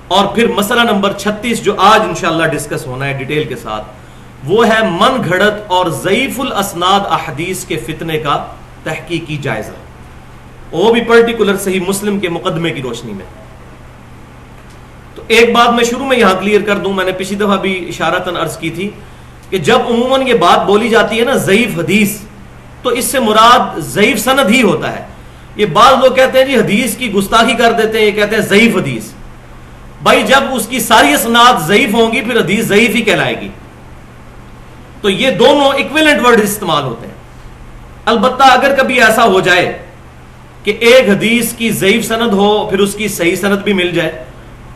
اور پھر مسئلہ نمبر 36 جو آج انشاءاللہ ڈسکس ہونا ہے ڈیٹیل کے ساتھ، وہ ہے من گھڑت اور ضعیف الاسناد احادیث کے فتنے کا تحقیقی جائزہ، وہ بھی پرٹیکولر صحیح مسلم کے مقدمے کی روشنی میں۔ تو ایک بات میں شروع میں یہاں کلیئر کر دوں، میں نے پچھلی دفعہ بھی اشارتاً عرض کی تھی کہ جب عموماً یہ بات بولی جاتی ہے نا ضعیف حدیث، تو اس سے مراد ضعیف سند ہی ہوتا ہے۔ یہ بعض لوگ کہتے ہیں جی حدیث کی گستاخی کر دیتے ہیں، یہ کہتے ہیں ضعیف حدیث۔ بھائی جب اس کی ساری اسناد ضعیف ہوں گی پھر حدیث ضعیف ہی کہلائے گی۔ تو یہ دونوں ایکویلنٹ ورڈ استعمال ہوتے ہیں۔ البتہ اگر کبھی ایسا ہو جائے کہ ایک حدیث کی ضعیف سند ہو پھر اس کی صحیح سند بھی مل جائے،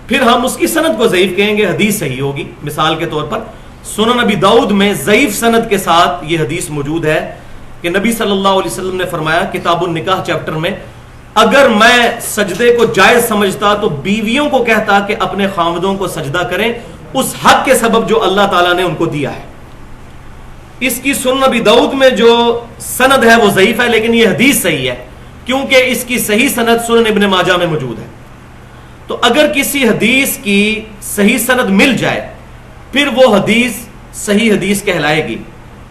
پھر ہم اس کی سند کو ضعیف کہیں گے، حدیث صحیح ہوگی۔ مثال کے طور پر سنن نبی داؤد میں ضعیف سند کے ساتھ یہ حدیث موجود ہے کہ نبی صلی اللہ علیہ وسلم نے فرمایا کتاب النکاح چیپٹر میں، اگر میں سجدے کو جائز سمجھتا تو بیویوں کو کہتا کہ اپنے خاوندوں کو سجدہ کریں اس حق کے سبب جو اللہ تعالیٰ نے ان کو دیا ہے۔ اس کی سنن نبی داؤد میں جو سند ہے وہ ضعیف ہے، لیکن یہ حدیث صحیح ہے کیونکہ اس کی صحیح سند سنن ابن ماجہ میں موجود ہے۔ تو اگر کسی حدیث کی صحیح سند مل جائے پھر وہ حدیث صحیح حدیث کہلائے گی،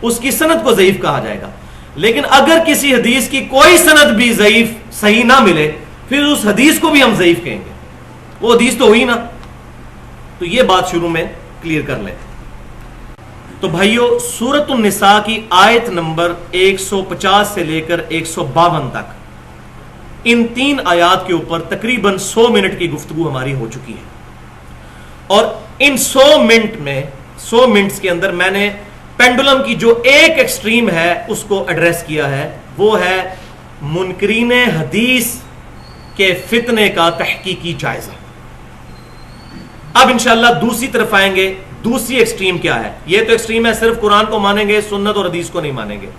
اس کی سند کو ضعیف کہا جائے گا۔ لیکن اگر کسی حدیث کی کوئی سند بھی ضعیف صحیح نہ ملے پھر اس حدیث کو بھی ہم ضعیف کہیں گے، وہ حدیث تو ہوئی نا۔ تو یہ بات شروع میں کلیئر کر لیں۔ تو بھائیو سورۃ النساء کی آیت نمبر 150 سے لے کر 152 تک ان 3 آیات کے اوپر تقریباً 100 منٹ کی گفتگو ہماری ہو چکی ہے، اور ان 100 منٹس کے اندر میں نے پینڈولم کی جو ایک ایکسٹریم ہے اس کو ایڈریس کیا ہے، وہ ہے منکرین حدیث کے فتنے کا تحقیقی جائزہ۔ اب انشاءاللہ دوسری طرف آئیں گے، دوسری ایکسٹریم کیا ہے؟ یہ تو ایکسٹریم ہے صرف قرآن کو مانیں گے، سنت اور حدیث کو نہیں مانیں گے،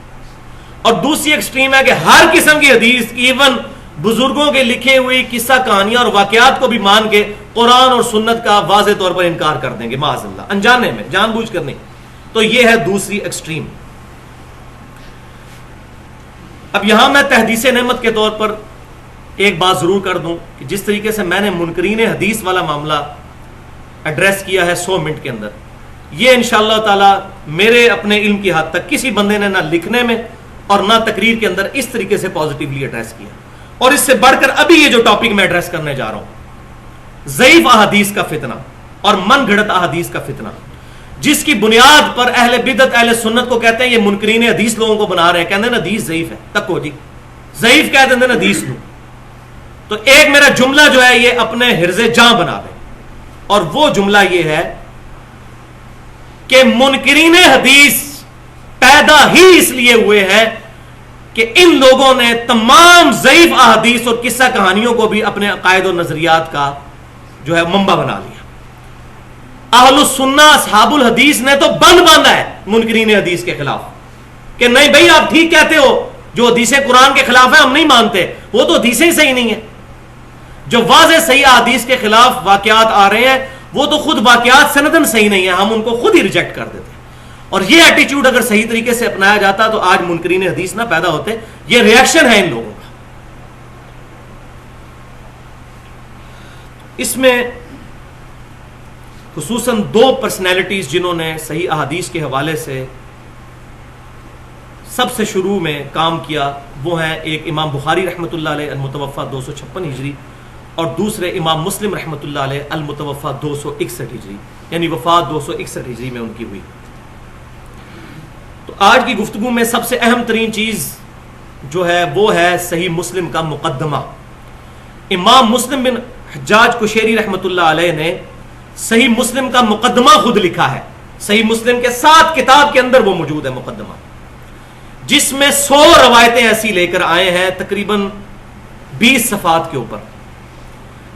اور دوسری ایکسٹریم ہے کہ ہر قسم کی حدیث، ایون بزرگوں کے لکھے ہوئی قصہ کہانیاں اور واقعات کو بھی مان کے قرآن اور سنت کا واضح طور پر انکار کر دیں گے، معاذ اللہ، انجانے میں، جان بوجھ کر نہیں۔ تو یہ ہے دوسری ایکسٹریم۔ اب یہاں میں تحدیث نعمت کے طور پر ایک بات ضرور کر دوں کہ جس طریقے سے میں نے منکرین حدیث والا معاملہ ایڈریس کیا ہے 100 منٹ کے اندر، یہ انشاءاللہ تعالی میرے اپنے علم کی حد تک کسی بندے نے نہ لکھنے میں اور نہ تقریر کے اندر اس طریقے سے پازیٹیولی ایڈریس کیا۔ اور اس سے بڑھ کر ابھی یہ جو ٹاپک میں ایڈریس کرنے جا رہا ہوں، ضعیف احادیث کا فتنہ اور من گھڑت احادیث کا فتنہ، جس کی بنیاد پر اہل بدعت اہل سنت کو کہتے ہیں یہ منکرین حدیث لوگوں کو بنا رہے ہیں، کہتے ہیں حدیث ضعیف ہے، تکو جی ضعیف کہہ دیں حدیث نو۔ تو ایک میرا جملہ جو ہے یہ اپنے حرز جاں بنا دیں، اور وہ جملہ یہ ہے کہ منکرین حدیث پیدا ہی اس لیے ہوئے ہیں کہ ان لوگوں نے تمام ضعیف احادیث اور قصہ کہانیوں کو بھی اپنے عقائد و نظریات کا جو ہے منبع بنا لیا۔ اہل السنہ اصحاب الحدیث نے تو بند باندھا ہے منکرین حدیث کے خلاف کہ نہیں بھائی آپ ٹھیک کہتے ہو، جو حدیث قرآن کے خلاف ہے ہم نہیں مانتے، وہ تو حدیثیں ہی صحیح نہیں ہیں۔ جو واضح صحیح احادیث کے خلاف واقعات آ رہے ہیں وہ تو خود واقعات سندن صحیح نہیں ہیں، ہم ان کو خود ہی ریجیکٹ کر دیتے ہیں۔ اور یہ ایٹیچیوڈ اگر صحیح طریقے سے اپنایا جاتا تو آج منکرین حدیث نہ پیدا ہوتے۔ یہ ریئیکشن ہے ان لوگوں کا۔ اس میں خصوصاً 2 پرسنالٹیز جنہوں نے صحیح احادیث کے حوالے سے سب سے شروع میں کام کیا، وہ ہیں ایک امام بخاری رحمۃ اللہ علیہ المتوفی 256 ہجری، اور دوسرے امام مسلم رحمۃ اللہ علیہ المتوفی 261 ہجری، یعنی وفات 261 ہجری میں ان کی ہوئی۔ تو آج کی گفتگو میں سب سے اہم ترین چیز جو ہے وہ ہے صحیح مسلم کا مقدمہ۔ امام مسلم بن حجاج قشیری رحمۃ اللہ علیہ نے صحیح مسلم کا مقدمہ خود لکھا ہے، صحیح مسلم کے 7 کتاب کے اندر وہ موجود ہے مقدمہ، جس میں 100 روایتیں ایسی لے کر آئے ہیں تقریباً 20 صفحات کے اوپر،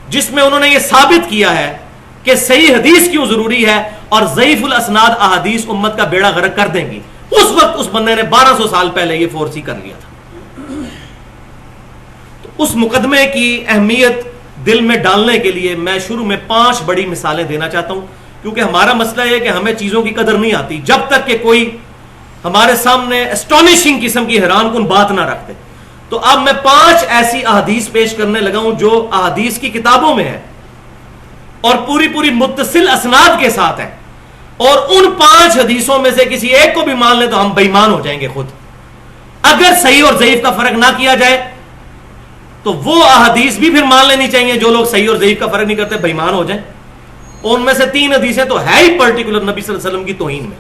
جس میں انہوں نے یہ ثابت کیا ہے کہ صحیح حدیث کیوں ضروری ہے اور ضعیف الاسناد احادیث امت کا بیڑا غرق کر دیں گی۔ اس وقت اس بندے نے 1200 سال پہلے یہ فورسی کر لیا تھا۔ تو اس مقدمے کی اہمیت دل میں ڈالنے کے لیے میں شروع میں 5 بڑی مثالیں دینا چاہتا ہوں، کیونکہ ہمارا مسئلہ یہ ہے کہ ہمیں چیزوں کی قدر نہیں آتی جب تک کہ کوئی ہمارے سامنے اسٹونشنگ قسم کی حیران کن بات نہ رکھتے۔ تو اب میں 5 ایسی احادیث پیش کرنے لگا ہوں جو احادیث کی کتابوں میں ہے اور پوری پوری متصل اسناد کے ساتھ ہے، اور ان 5 حدیثوں میں سے کسی ایک کو بھی مان لے تو ہم بے ایمان ہو جائیں گے خود. اگر صحیح اور ضعیف کا فرق نہ کیا جائے تو وہ احادیث بھی پھر مان لینی چاہیے. جو لوگ صحیح اور ضعیف کا فرق نہیں کرتے بے ایمان ہو جائیں. اور ان میں سے 3 حدیثیں تو ہے ہی پرٹیکولر نبی صلی اللہ علیہ وسلم کی توہین میں.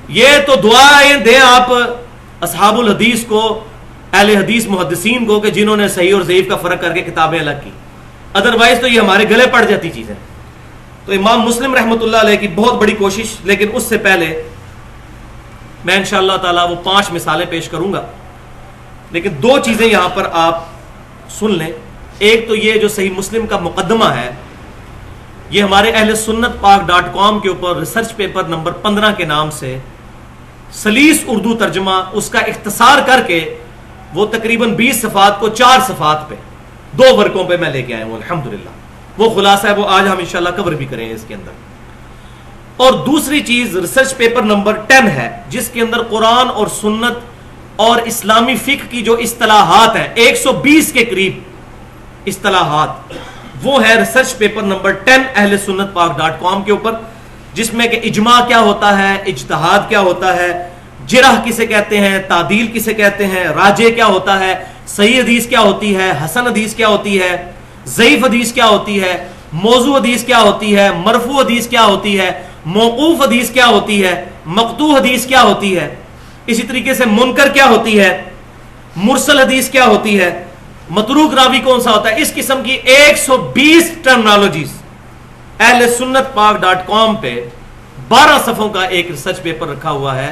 یہ تو دعائیں دیں آپ اصحاب الحدیث کو، اہل حدیث محدثین کو، کہ جنہوں نے صحیح اور ضعیف کا فرق کر کے کتابیں الگ کی. ادروائز تو یہ ہمارے گلے پڑ جاتی چیزیں. تو امام مسلم رحمۃ اللہ علیہ کی بہت بڑی کوشش، لیکن اس سے پہلے میں انشاءاللہ تعالی وہ 5 مثالیں پیش کروں گا. لیکن 2 چیزیں یہاں پر آپ سن لیں. ایک تو یہ جو صحیح مسلم کا مقدمہ ہے، یہ ہمارے اہل سنت پاک.com کے اوپر ریسرچ پیپر نمبر 15 کے نام سے سلیس اردو ترجمہ، اس کا اختصار کر کے وہ تقریباً 20 صفحات کو 4 صفحات پہ 2 ورقوں پہ میں لے کے آیا ہوں الحمدللہ. وہ خلاصہ ہے، وہ آج ہم انشاءاللہ کور بھی کریں اس کے اندر. اور دوسری چیز ریسرچ پیپر نمبر 10 ہے، جس کے اندر قرآن اور سنت اور اسلامی فقہ کی جو اصطلاحات ہیں، 120 کے قریب اصطلاحات، وہ ہے ریسرچ پیپر نمبر 10 اہل سنت پاک.com کے اوپر، جس میں کہ اجماع کیا ہوتا ہے، اجتہاد کیا ہوتا ہے، جرح کسے کہتے ہیں، تعدیل کسے کہتے ہیں، راجع کیا ہوتا ہے، صحیح حدیث کیا ہوتی ہے، حسن حدیث کیا ہوتی ہے، ضعیف حدیث کیا ہوتی ہے، موضوع حدیث کیا ہوتی ہے، مرفوع حدیث کیا ہوتی ہے، موقوف حدیث کیا ہوتی ہے، مقطوع حدیث کیا ہوتی ہے، اسی طریقے سے منکر کیا ہوتی ہے، مرسل حدیث کیا ہوتی ہے، متروک راوی کون سا ہوتا ہے. اس قسم کی 120 ٹرمنالوجیز اہل سنت پاک.com پہ 12 صفحوں کا ایک ریسرچ پیپر رکھا ہوا ہے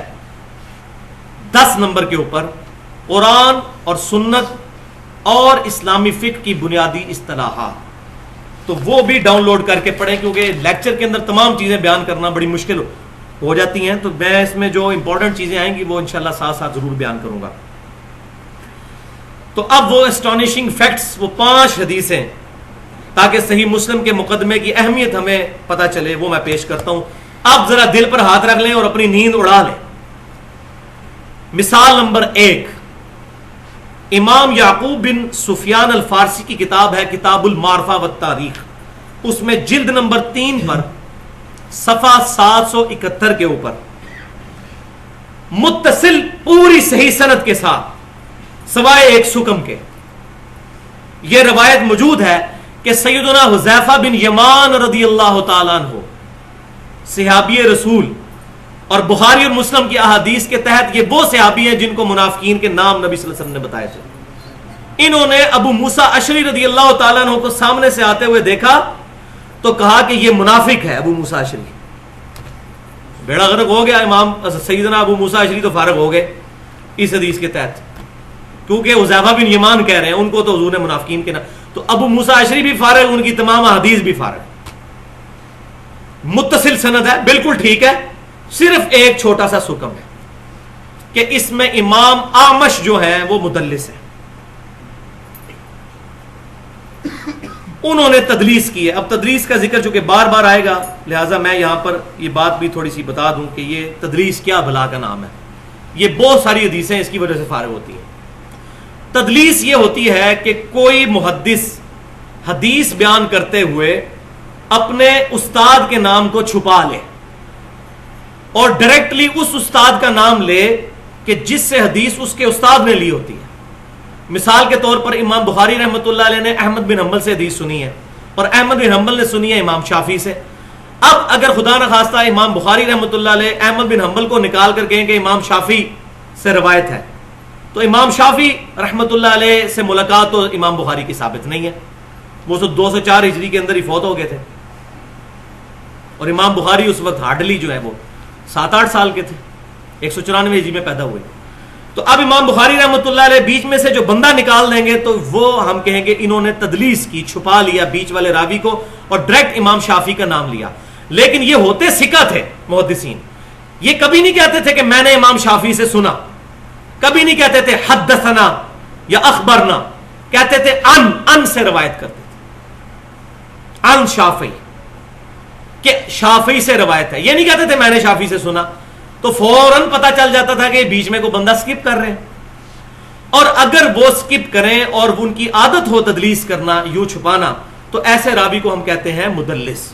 10 نمبر کے اوپر، قرآن اور سنت اور اسلامی فقہ کی بنیادی اصطلاحات. تو وہ بھی ڈاؤن لوڈ کر کے پڑھیں، کیونکہ لیکچر کے اندر تمام چیزیں بیان کرنا بڑی مشکل ہو جاتی ہیں. تو میں اس میں جو امپورٹنٹ چیزیں آئیں گی وہ انشاءاللہ ساتھ ساتھ ضرور بیان کروں گا. تو اب وہ اسٹانشنگ فیکٹس، وہ 5 حدیثیں، تاکہ صحیح مسلم کے مقدمے کی اہمیت ہمیں پتہ چلے، وہ میں پیش کرتا ہوں. اب ذرا دل پر ہاتھ رکھ لیں اور اپنی نیند اڑا لیں. مثال نمبر 1، امام یعقوب بن سفیان الفارسی کی کتاب ہے کتاب المعرفہ والتاریخ. اس میں جلد نمبر 3 پر صفحہ 771 کے اوپر متصل پوری صحیح سند کے ساتھ سوائے ایک سکم کے یہ روایت موجود ہے کہ سیدنا حذیفہ بن یمان رضی اللہ تعالیٰ عنہ، صحابی رسول، اور بخاری اور مسلم کی احادیث کے تحت یہ وہ صحابی ہیں جن کو منافقین کے نام نبی صلی اللہ علیہ وسلم نے بتائے تھے. انہوں نے ابو موسیٰ اشعری رضی اللہ تعالیٰ عنہ کو سامنے سے آتے ہوئے دیکھا تو کہا کہ یہ منافق ہے ابو موسیٰ اشعری. بیڑا غرق ہو گیا. امام سیدنا ابو موسیٰ اشعری تو فارغ ہو گئے اس حدیث کے تحت، کیونکہ حذیفہ بن یمان کہہ رہے ہیں، ان کو تو حضور نے منافقین کے نام. تو ابو موسیٰ اشعری بھی فارغ، ان کی تمام احادیث بھی فارغ. متصل سند ہے، بالکل ٹھیک ہے. صرف ایک چھوٹا سا سکم ہے کہ اس میں امام اعمش جو ہیں وہ مدلس ہیں، انہوں نے تدلیس کی ہے. اب تدلیس کا ذکر چونکہ بار بار آئے گا، لہٰذا میں یہاں پر یہ بات بھی تھوڑی سی بتا دوں کہ یہ تدلیس کیا بلا کا نام ہے. یہ بہت ساری حدیثیں اس کی وجہ سے فارغ ہوتی ہیں. تدلیس یہ ہوتی ہے کہ کوئی محدث حدیث بیان کرتے ہوئے اپنے استاد کے نام کو چھپا لے اور ڈائریکٹلی اس استاد کا نام لے کہ جس سے حدیث اس کے استاد نے لی ہوتی ہے. مثال کے طور پر امام بخاری رحمۃ اللہ علیہ نے احمد بن حنبل سے حدیث سنی ہے اور احمد بن حنبل نے سنی ہے امام شافعی سے. اب اگر خدا نخواستہ امام بخاری رحمۃ اللہ علیہ احمد بن حنبل کو نکال کر کہیں کہ امام شافعی سے روایت ہے، تو امام شافعی رحمۃ اللہ علیہ سے ملاقات تو امام بخاری کی ثابت نہیں ہے. وہ 204 ہجری کے اندر ہی فوت ہو گئے تھے اور امام بخاری اس وقت ہارڈلی جو ہے وہ 7-8 سال کے تھے، 194 ہجری میں پیدا ہوئے. تو اب امام بخاری رحمۃ اللہ علیہ بیچ میں سے جو بندہ نکال دیں گے تو وہ ہم کہیں گے انہوں نے تدلیس کی، چھپا لیا بیچ والے راوی کو اور ڈائریکٹ امام شافعی کا نام لیا. لیکن یہ ہوتے ثقہ تھے محدثین. یہ کبھی نہیں کہتے تھے کہ میں نے امام شافعی سے سنا، کبھی نہیں کہتے تھے حدثنا یا اخبرنا، کہتے تھے ان سے روایت کرتے تھے، ان شافعی، کہ شافعی سے روایت ہے. یہ نہیں کہتے تھے میں نے شافعی سے سنا، تو فوراً پتا چل جاتا تھا کہ بیچ میں کوئی بندہ سکپ کر رہے ہیں. اور اگر وہ سکپ کریں اور ان کی عادت ہو تدلیس کرنا، یوں چھپانا، تو ایسے راوی کو ہم کہتے ہیں مدلس.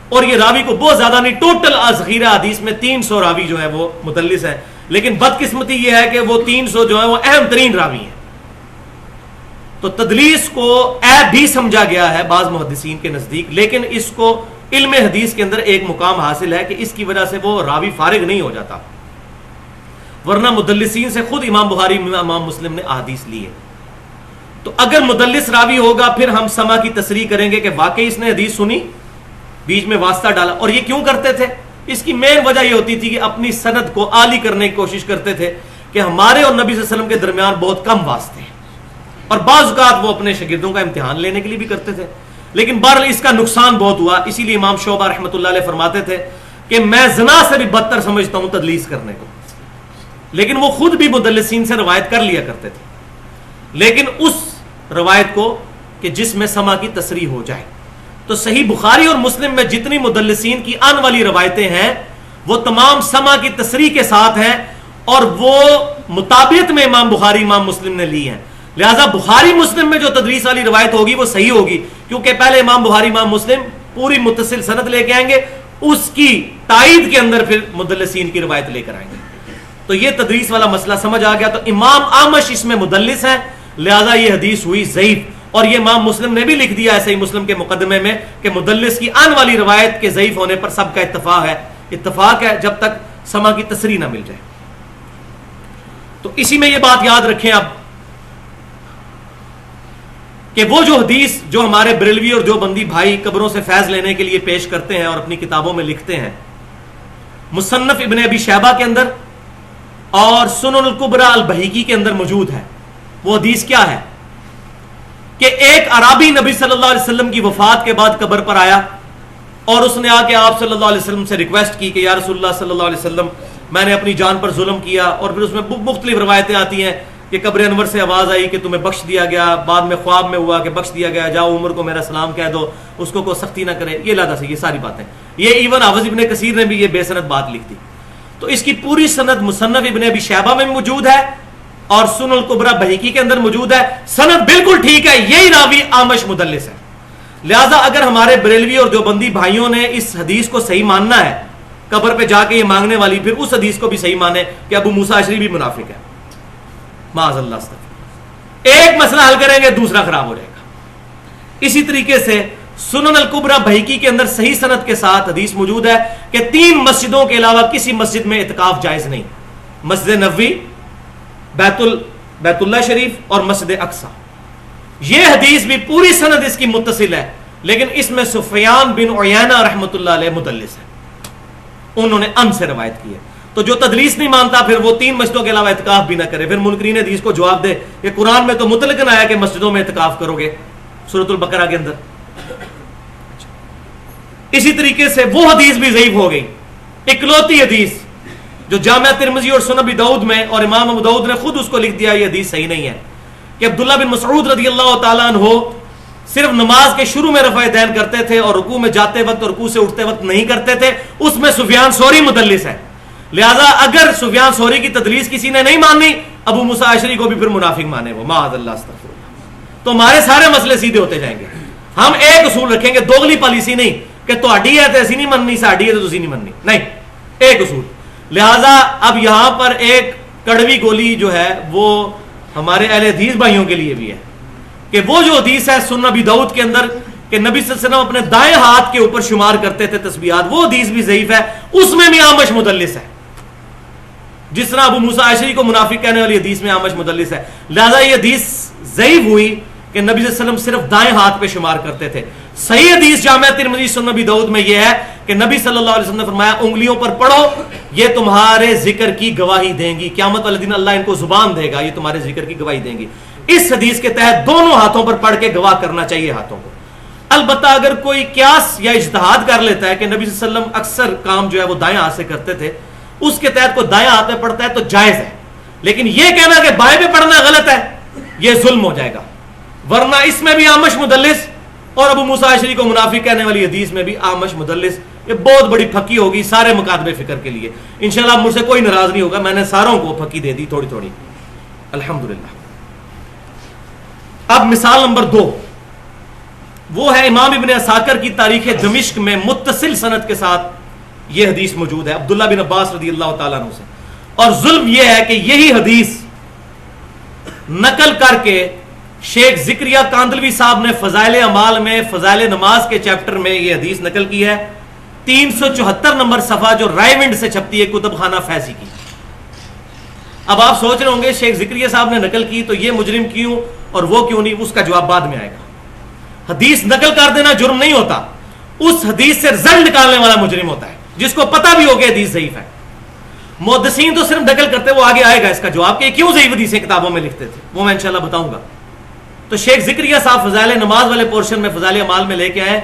اور یہ راوی کو بہت زیادہ نہیں، ٹوٹل ذخیرہ حدیث میں 300 راوی جو ہے وہ مدلس ہیں، لیکن بدقسمتی یہ ہے کہ وہ 300 جو ہے وہ اہم ترین راوی ہیں. تو تدلیس کو عیب بھی سمجھا گیا ہے بعض محدثین کے نزدیک، لیکن اس کو علم حدیث کے اندر ایک مقام حاصل ہے کہ اس کی وجہ سے وہ راوی فارغ نہیں ہو جاتا، ورنہ مدلسین سے خود امام بخاری امام مسلم نے احادیث لی ہے. تو اگر مدلس راوی ہوگا پھر ہم سما کی تصریح کریں گے کہ واقعی اس نے حدیث سنی، بیچ میں واسطہ ڈالا. اور یہ کیوں کرتے تھے؟ اس کی مین وجہ یہ ہوتی تھی کہ اپنی سند کو عالی کرنے کی کوشش کرتے تھے کہ ہمارے اور نبی صلی اللہ علیہ وسلم کے درمیان بہت کم واسطے ہیں، اور بعض اوقات وہ اپنے شاگردوں کا امتحان لینے کے لیے بھی کرتے تھے. لیکن بہرحال اس کا نقصان بہت ہوا، اسی لیے امام شعبہ رحمۃ اللہ علیہ فرماتے تھے کہ میں زنا سے بھی بدتر سمجھتا ہوں تدلیس کرنے کو. لیکن وہ خود بھی مدلسین سے روایت کر لیا کرتے تھے، لیکن اس روایت کو کہ جس میں سما کی تصریح ہو جائے. تو صحیح بخاری اور مسلم میں جتنی مدلسین کی آن والی روایتیں ہیں وہ تمام سما کی تصریح کے ساتھ ہیں، اور وہ مطابقت میں امام بخاری امام مسلم نے لی ہیں. لہذا بخاری مسلم میں جو تدریس والی روایت ہوگی وہ صحیح ہوگی، کیونکہ پہلے امام بخاری امام مسلم پوری متصل سند لے کے آئیں گے، اس کی تائید کے اندر پھر مدلسین کی روایت لے کر آئیں گے. تو یہ تدریس والا مسئلہ سمجھ آ گیا. تو امام اعمش اس میں مدلس ہیں، لہذا یہ حدیث ہوئی ضعیف. اور یہ امام مسلم نے بھی لکھ دیا ہے صحیح مسلم کے مقدمے میں کہ مدلس کی آن والی روایت کے ضعیف ہونے پر سب کا اتفاق ہے جب تک سما کی تصریح نہ مل جائے. تو اسی میں یہ بات یاد رکھیں اب کہ وہ جو حدیث جو ہمارے بریلوی اور جو بندی بھائی قبروں سے فیض لینے کے لیے پیش کرتے ہیں اور اپنی کتابوں میں لکھتے ہیں، مصنف ابن ابی شیبہ کے اندر اور سنن الکبریٰ البہیقی کے اندر موجود ہے. وہ حدیث کیا ہے کہ ایک عرابی نبی صلی اللہ علیہ وسلم کی وفات کے بعد قبر پر آیا اور اس نے آ کے آپ صلی اللہ علیہ وسلم سے ریکویسٹ کی کہ یا رسول اللہ صلی اللہ علیہ وسلم میں نے اپنی جان پر ظلم کیا. اور پھر اس میں مختلف روایتیں آتی ہیں کہ قبر انور سے آواز آئی کہ تمہیں بخش دیا گیا، بعد میں خواب میں ہوا کہ بخش دیا گیا، جاؤ عمر کو میرا سلام کہہ دو، اس کو کوئی سختی نہ کرے. یہ لادا سے یہ ساری باتیں، یہ ایون حافظ ابن کثیر نے بھی یہ بے سند بات لکھ دی. تو اس کی پوری سند مصنف ابن ابی شیبہ میں موجود ہے اور سنن الکبریٰ بہیقی کے اندر موجود ہے. سند بالکل ٹھیک ہے، یہی راوی اعمش مدلس ہے. لہذا اگر ہمارے بریلوی اور دیوبندی بھائیوں نے اس حدیث کو صحیح ماننا ہے، قبر پہ جا کے یہ مانگنے والی، پھر اس حدیث کو بھی صحیح مانے کہ ابو موسیٰ اشعری بھی منافق ہے. معاذ اللہ استغفر. ایک مسئلہ حل کریں گے دوسرا خراب ہو جائے گا. اسی طریقے سے سنن الکبریٰ بہیقی کے اندر صحیح سند کے ساتھ حدیث موجود ہے کہ 3 مسجدوں کے علاوہ کسی مسجد میں اعتکاف جائز نہیں، مسجد نبوی، بیت اللہ شریف اور مسجد اقصی. یہ حدیث بھی پوری سند اس کی متصل ہے، لیکن اس میں سفیان بن عیینہ رحمۃ اللہ علیہ مدلس ہے، انہوں نے ان سے روایت کی ہے. تو جو تدلیس نہیں مانتا پھر وہ 3 مسجدوں کے علاوہ اعتکاف بھی نہ کرے. پھر منکرین حدیث کو جواب دے کہ قرآن میں تو مطلقاً آیا کہ مسجدوں میں اعتکاف کرو گے سورۃ البقرہ کے اندر. اسی طریقے سے وہ حدیث بھی ضعیف ہو گئی، اکلوتی حدیث جو جامعہ ترمذی اور سنن ابی داؤد میں، اور امام ابو داؤد نے خود اس کو لکھ دیا یہ حدیث صحیح نہیں ہے، کہ عبداللہ بن مسعود رضی اللہ تعالیٰ عنہ صرف نماز کے شروع میں رفع دین کرتے تھے اور رکوع میں جاتے وقت اور رکوع سے اٹھتے وقت نہیں کرتے تھے. اس میں سفیان ثوری مدلس ہے. لہذا اگر سفیان ثوری کی تدلیس کسی نے نہیں مانی، ابو موسیٰ اشعری کو بھی پھر منافق مانے وہ، معاذ اللہ استغفر اللہ. تو ہمارے سارے مسئلے سیدھے ہوتے جائیں گے. ہم ایک اصول رکھیں گے، دوگلی پالیسی نہیں کہ تہاڈی ہے تو ایسی نہیں مننی، ساڈی ہے تو تسی نہیں مننی، نہیں، ایک اصول. لہذا اب یہاں پر ایک کڑوی گولی جو ہے وہ ہمارے اہل حدیث بھائیوں کے لیے بھی ہے کہ وہ جو حدیث ہے سنن ابی داؤد کے اندر کہ نبی صلی اللہ علیہ وسلم اپنے دائیں ہاتھ کے اوپر شمار کرتے تھے تسبیحات، وہ حدیث بھی ضعیف ہے. اس میں بھی اعمش مدلس ہے، جس طرح ابو موسیٰ اشعری کو منافق کہنے والی حدیث میں اعمش مدلس ہے. لہذا یہ حدیث ضعیف ہوئی کہ نبی صلی اللہ علیہ وسلم صرف دائیں ہاتھ پہ شمار کرتے تھے. صحیح حدیث جامعہ ترمذی سنن ابی داؤد میں یہ ہے کہ نبی صلی اللہ علیہ وسلم نے فرمایا انگلیوں پر پڑھو، یہ تمہارے ذکر کی گواہی دیں گی، قیامت والے دن اللہ ان کو زبان دے گا، یہ تمہارے ذکر کی گواہی دیں گی. اس حدیث کے تحت دونوں ہاتھوں پر پڑھ کے گواہ کرنا چاہیے ہاتھوں کو. البتہ اگر کوئی قیاس یا اجتہاد کر لیتا ہے کہ نبی صلی اللہ علیہ وسلم اکثر کام جو ہے وہ دائیں ہاتھ سے کرتے تھے، اس کے تحت کوئی دائیں ہاتھ میں پڑھتا ہے تو جائز ہے. لیکن یہ کہنا کہ بائیں پہ پڑھنا غلط ہے، یہ ظلم ہو جائے گا. ورنہ اس میں بھی اعمش مدلس اور ابو موسیٰ اشعری کو منافق کہنے والی حدیث میں بھی اعمش مدلس. یہ بہت بڑی پھکی ہوگی سارے مکاتبے فکر کے لیے. انشاءاللہ مجھ سے کوئی ناراض نہیں ہوگا، میں نے ساروں کو پھکی دے دی تھوڑی تھوڑی الحمدللہ. اب مثال نمبر 2، وہ ہے امام ابن عساکر کی تاریخ دمشق میں متصل سند کے ساتھ یہ حدیث موجود ہے عبداللہ بن عباس رضی اللہ تعالیٰ عنہ سے. اور ظلم یہ ہے کہ یہی حدیث نقل کر کے شیخ زکریا کاندلوی صاحب نے فضائل اعمال میں فضائل نماز کے چیپٹر میں یہ حدیث نقل کی ہے 374 نمبر صفحہ جو رائے ونڈ سے چھپتی ہے کتب خانہ فیضی کی. اب آپ سوچ رہے ہوں گے شیخ زکریا صاحب نے نقل کی تو یہ مجرم کیوں اور وہ کیوں نہیں, اس کا جواب بعد میں آئے گا. حدیث نقل کر دینا جرم نہیں ہوتا, اس حدیث سے رزلٹ نکالنے والا مجرم ہوتا ہے جس کو پتا بھی ہو کہ حدیث ضعیف ہے. محدثین تو صرف نقل کرتے, وہ آگے آئے گا اس کا جواب کہ کیوں ضعیف حدیثیں کتابوں میں لکھتے تھے, وہ میں انشاءاللہ بتاؤں گا. تو شیخ زکریا صاحب فضائل نماز والے پورشن میں فضائل اعمال میں لے کے آئے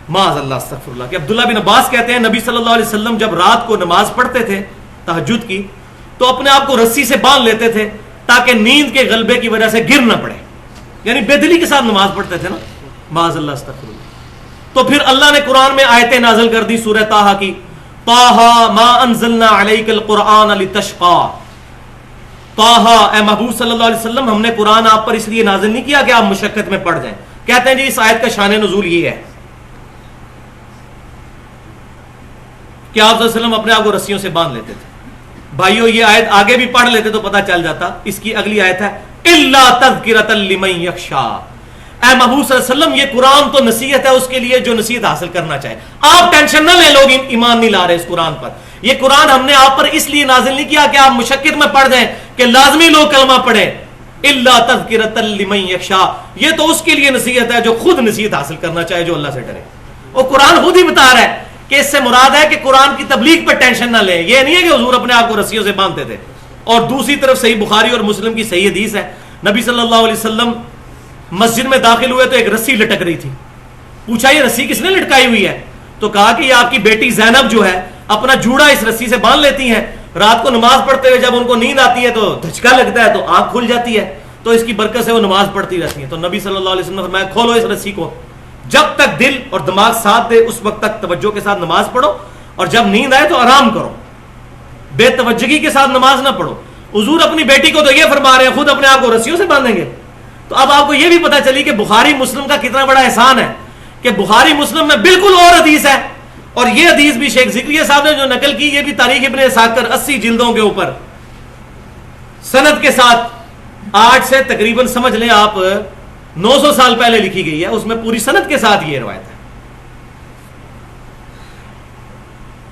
معاذ اللہ استغفر اللہ کہ عبداللہ بن عباس کہتے ہیں نبی صلی اللہ علیہ وسلم جب رات کو نماز پڑھتے تھے تہجد کی تو اپنے آپ کو رسی سے باندھ لیتے تھے تاکہ نیند کے غلبے کی وجہ سے گر نہ پڑے, یعنی بے دلی کے ساتھ نماز پڑھتے تھے نا, معاذ اللہ استغفر اللہ. تو پھر اللہ نے قرآن میں آیتیں نازل کر دی سورہ طٰہٰ کی, طٰہٰ ما انزلنا علیک القرآن لتشقی, طٰہٰ اے محبوب صلی اللہ علیہ وسلم ہم نے قرآن آپ پر اس لیے نازل نہیں کیا کہ آپ مشقت میں پڑ جائیں. کہتے ہیں جی اس آیت کا شان نزول یہ ہے کہ آپ صلی اللہ علیہ وسلم اپنے آپ کو رسیوں سے باندھ لیتے تھے. بھائیو یہ آیت آگے بھی پڑھ لیتے تو پتہ چل جاتا. اس کی اگلی آیت ہے الا تذکرۃ لمن یخشی, اے محبوب صلی اللہ علیہ وسلم یہ قرآن تو نصیحت ہے اس کے لیے جو نصیحت حاصل کرنا چاہے. آپ ٹینشن نہ لیں, لوگ ایمان نہیں لا رہے اس قرآن پر. یہ قرآن ہم نے آپ پر اس لیے نازل نہیں کیا کہ آپ مشقت میں پڑھ جائیں کہ لازمی لوگ کلمہ پڑھیں. الا تذکرۃ لمن یخشی, یہ تو اس کے لیے نصیحت ہے جو خود نصیحت حاصل کرنا چاہے, جو اللہ سے ڈرے. اور قرآن خود ہی بتا رہا ہے کہ اس سے مراد ہے کہ قرآن کی تبلیغ پر ٹینشن نہ لیں. یہ نہیں ہے کہ حضور اپنے آپ کو رسیوں سے باندھتے تھے. اور دوسری طرف صحیح بخاری اور مسلم کی صحیح حدیث ہے, نبی صلی اللہ علیہ وسلم مسجد میں داخل ہوئے تو ایک رسی لٹک رہی تھی. پوچھا یہ رسی کس نے لٹکائی ہوئی ہے؟ تو کہا کہ یہ آپ کی بیٹی زینب جو ہے اپنا جوڑا اس رسی سے باندھ لیتی ہیں, رات کو نماز پڑھتے ہوئے جب ان کو نیند آتی ہے تو دھچکا لگتا ہے تو آنکھ کھل جاتی ہے, تو اس کی برکت سے وہ نماز پڑھتی رہتی ہیں. تو نبی صلی اللہ علیہ وسلم نے فرمایا کھولو اس رسی کو, جب تک دل اور دماغ ساتھ دے اس وقت تک توجہ کے ساتھ نماز پڑھو, اور جب نیند آئے تو آرام کرو, بے توجہی کے ساتھ نماز نہ پڑھو. حضور اپنی بیٹی کو تو یہ فرما رہے ہیں خود اپنے آپ کو رسیوں سے باندھیں گے. تو اب آپ کو یہ بھی پتا چلی کہ بخاری مسلم کا کتنا بڑا احسان ہے کہ بخاری مسلم میں بالکل اور حدیث ہے, اور یہ حدیث بھی شیخ زکریا صاحب نے جو نقل کی یہ بھی تاریخ ابن عساکر 80 جلدوں کے اوپر سند کے ساتھ, آج سے تقریباً سمجھ لیں آپ 900 سال پہلے لکھی گئی ہے, اس میں پوری سند کے ساتھ یہ روایت ہے.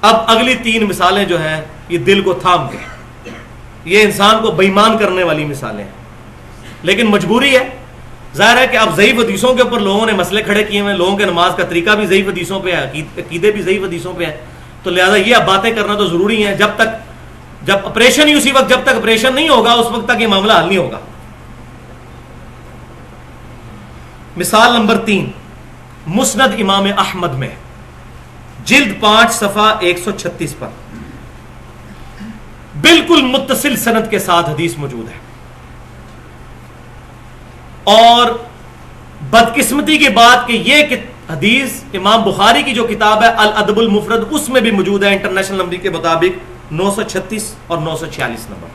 اب اگلی 3 مثالیں جو ہیں یہ دل کو تھام کے, یہ انسان کو بےایمان کرنے والی مثالیں ہیں, لیکن مجبوری ہے. ظاہر ہے کہ اب ضعیف حدیثوں کے اوپر لوگوں نے مسئلے کھڑے کیے ہیں, لوگوں کے نماز کا طریقہ بھی ضعیف حدیثوں پہ ہے, عقیدے بھی ضعیف حدیثوں پہ ہے, تو لہذا یہ اب باتیں کرنا تو ضروری ہے. جب آپریشن ہی اسی وقت, جب تک آپریشن نہیں ہوگا اس وقت تک یہ معاملہ حل نہیں ہوگا. مثال نمبر 3 مسند امام احمد میں جلد 5 صفحہ 136 پر بالکل متصل سند کے ساتھ حدیث موجود ہے. اور بدقسمتی کی بات کہ یہ حدیث امام بخاری کی جو کتاب ہے الادب المفرد اس میں بھی موجود ہے انٹرنیشنل نمبر کے مطابق 936 اور 946 نمبر.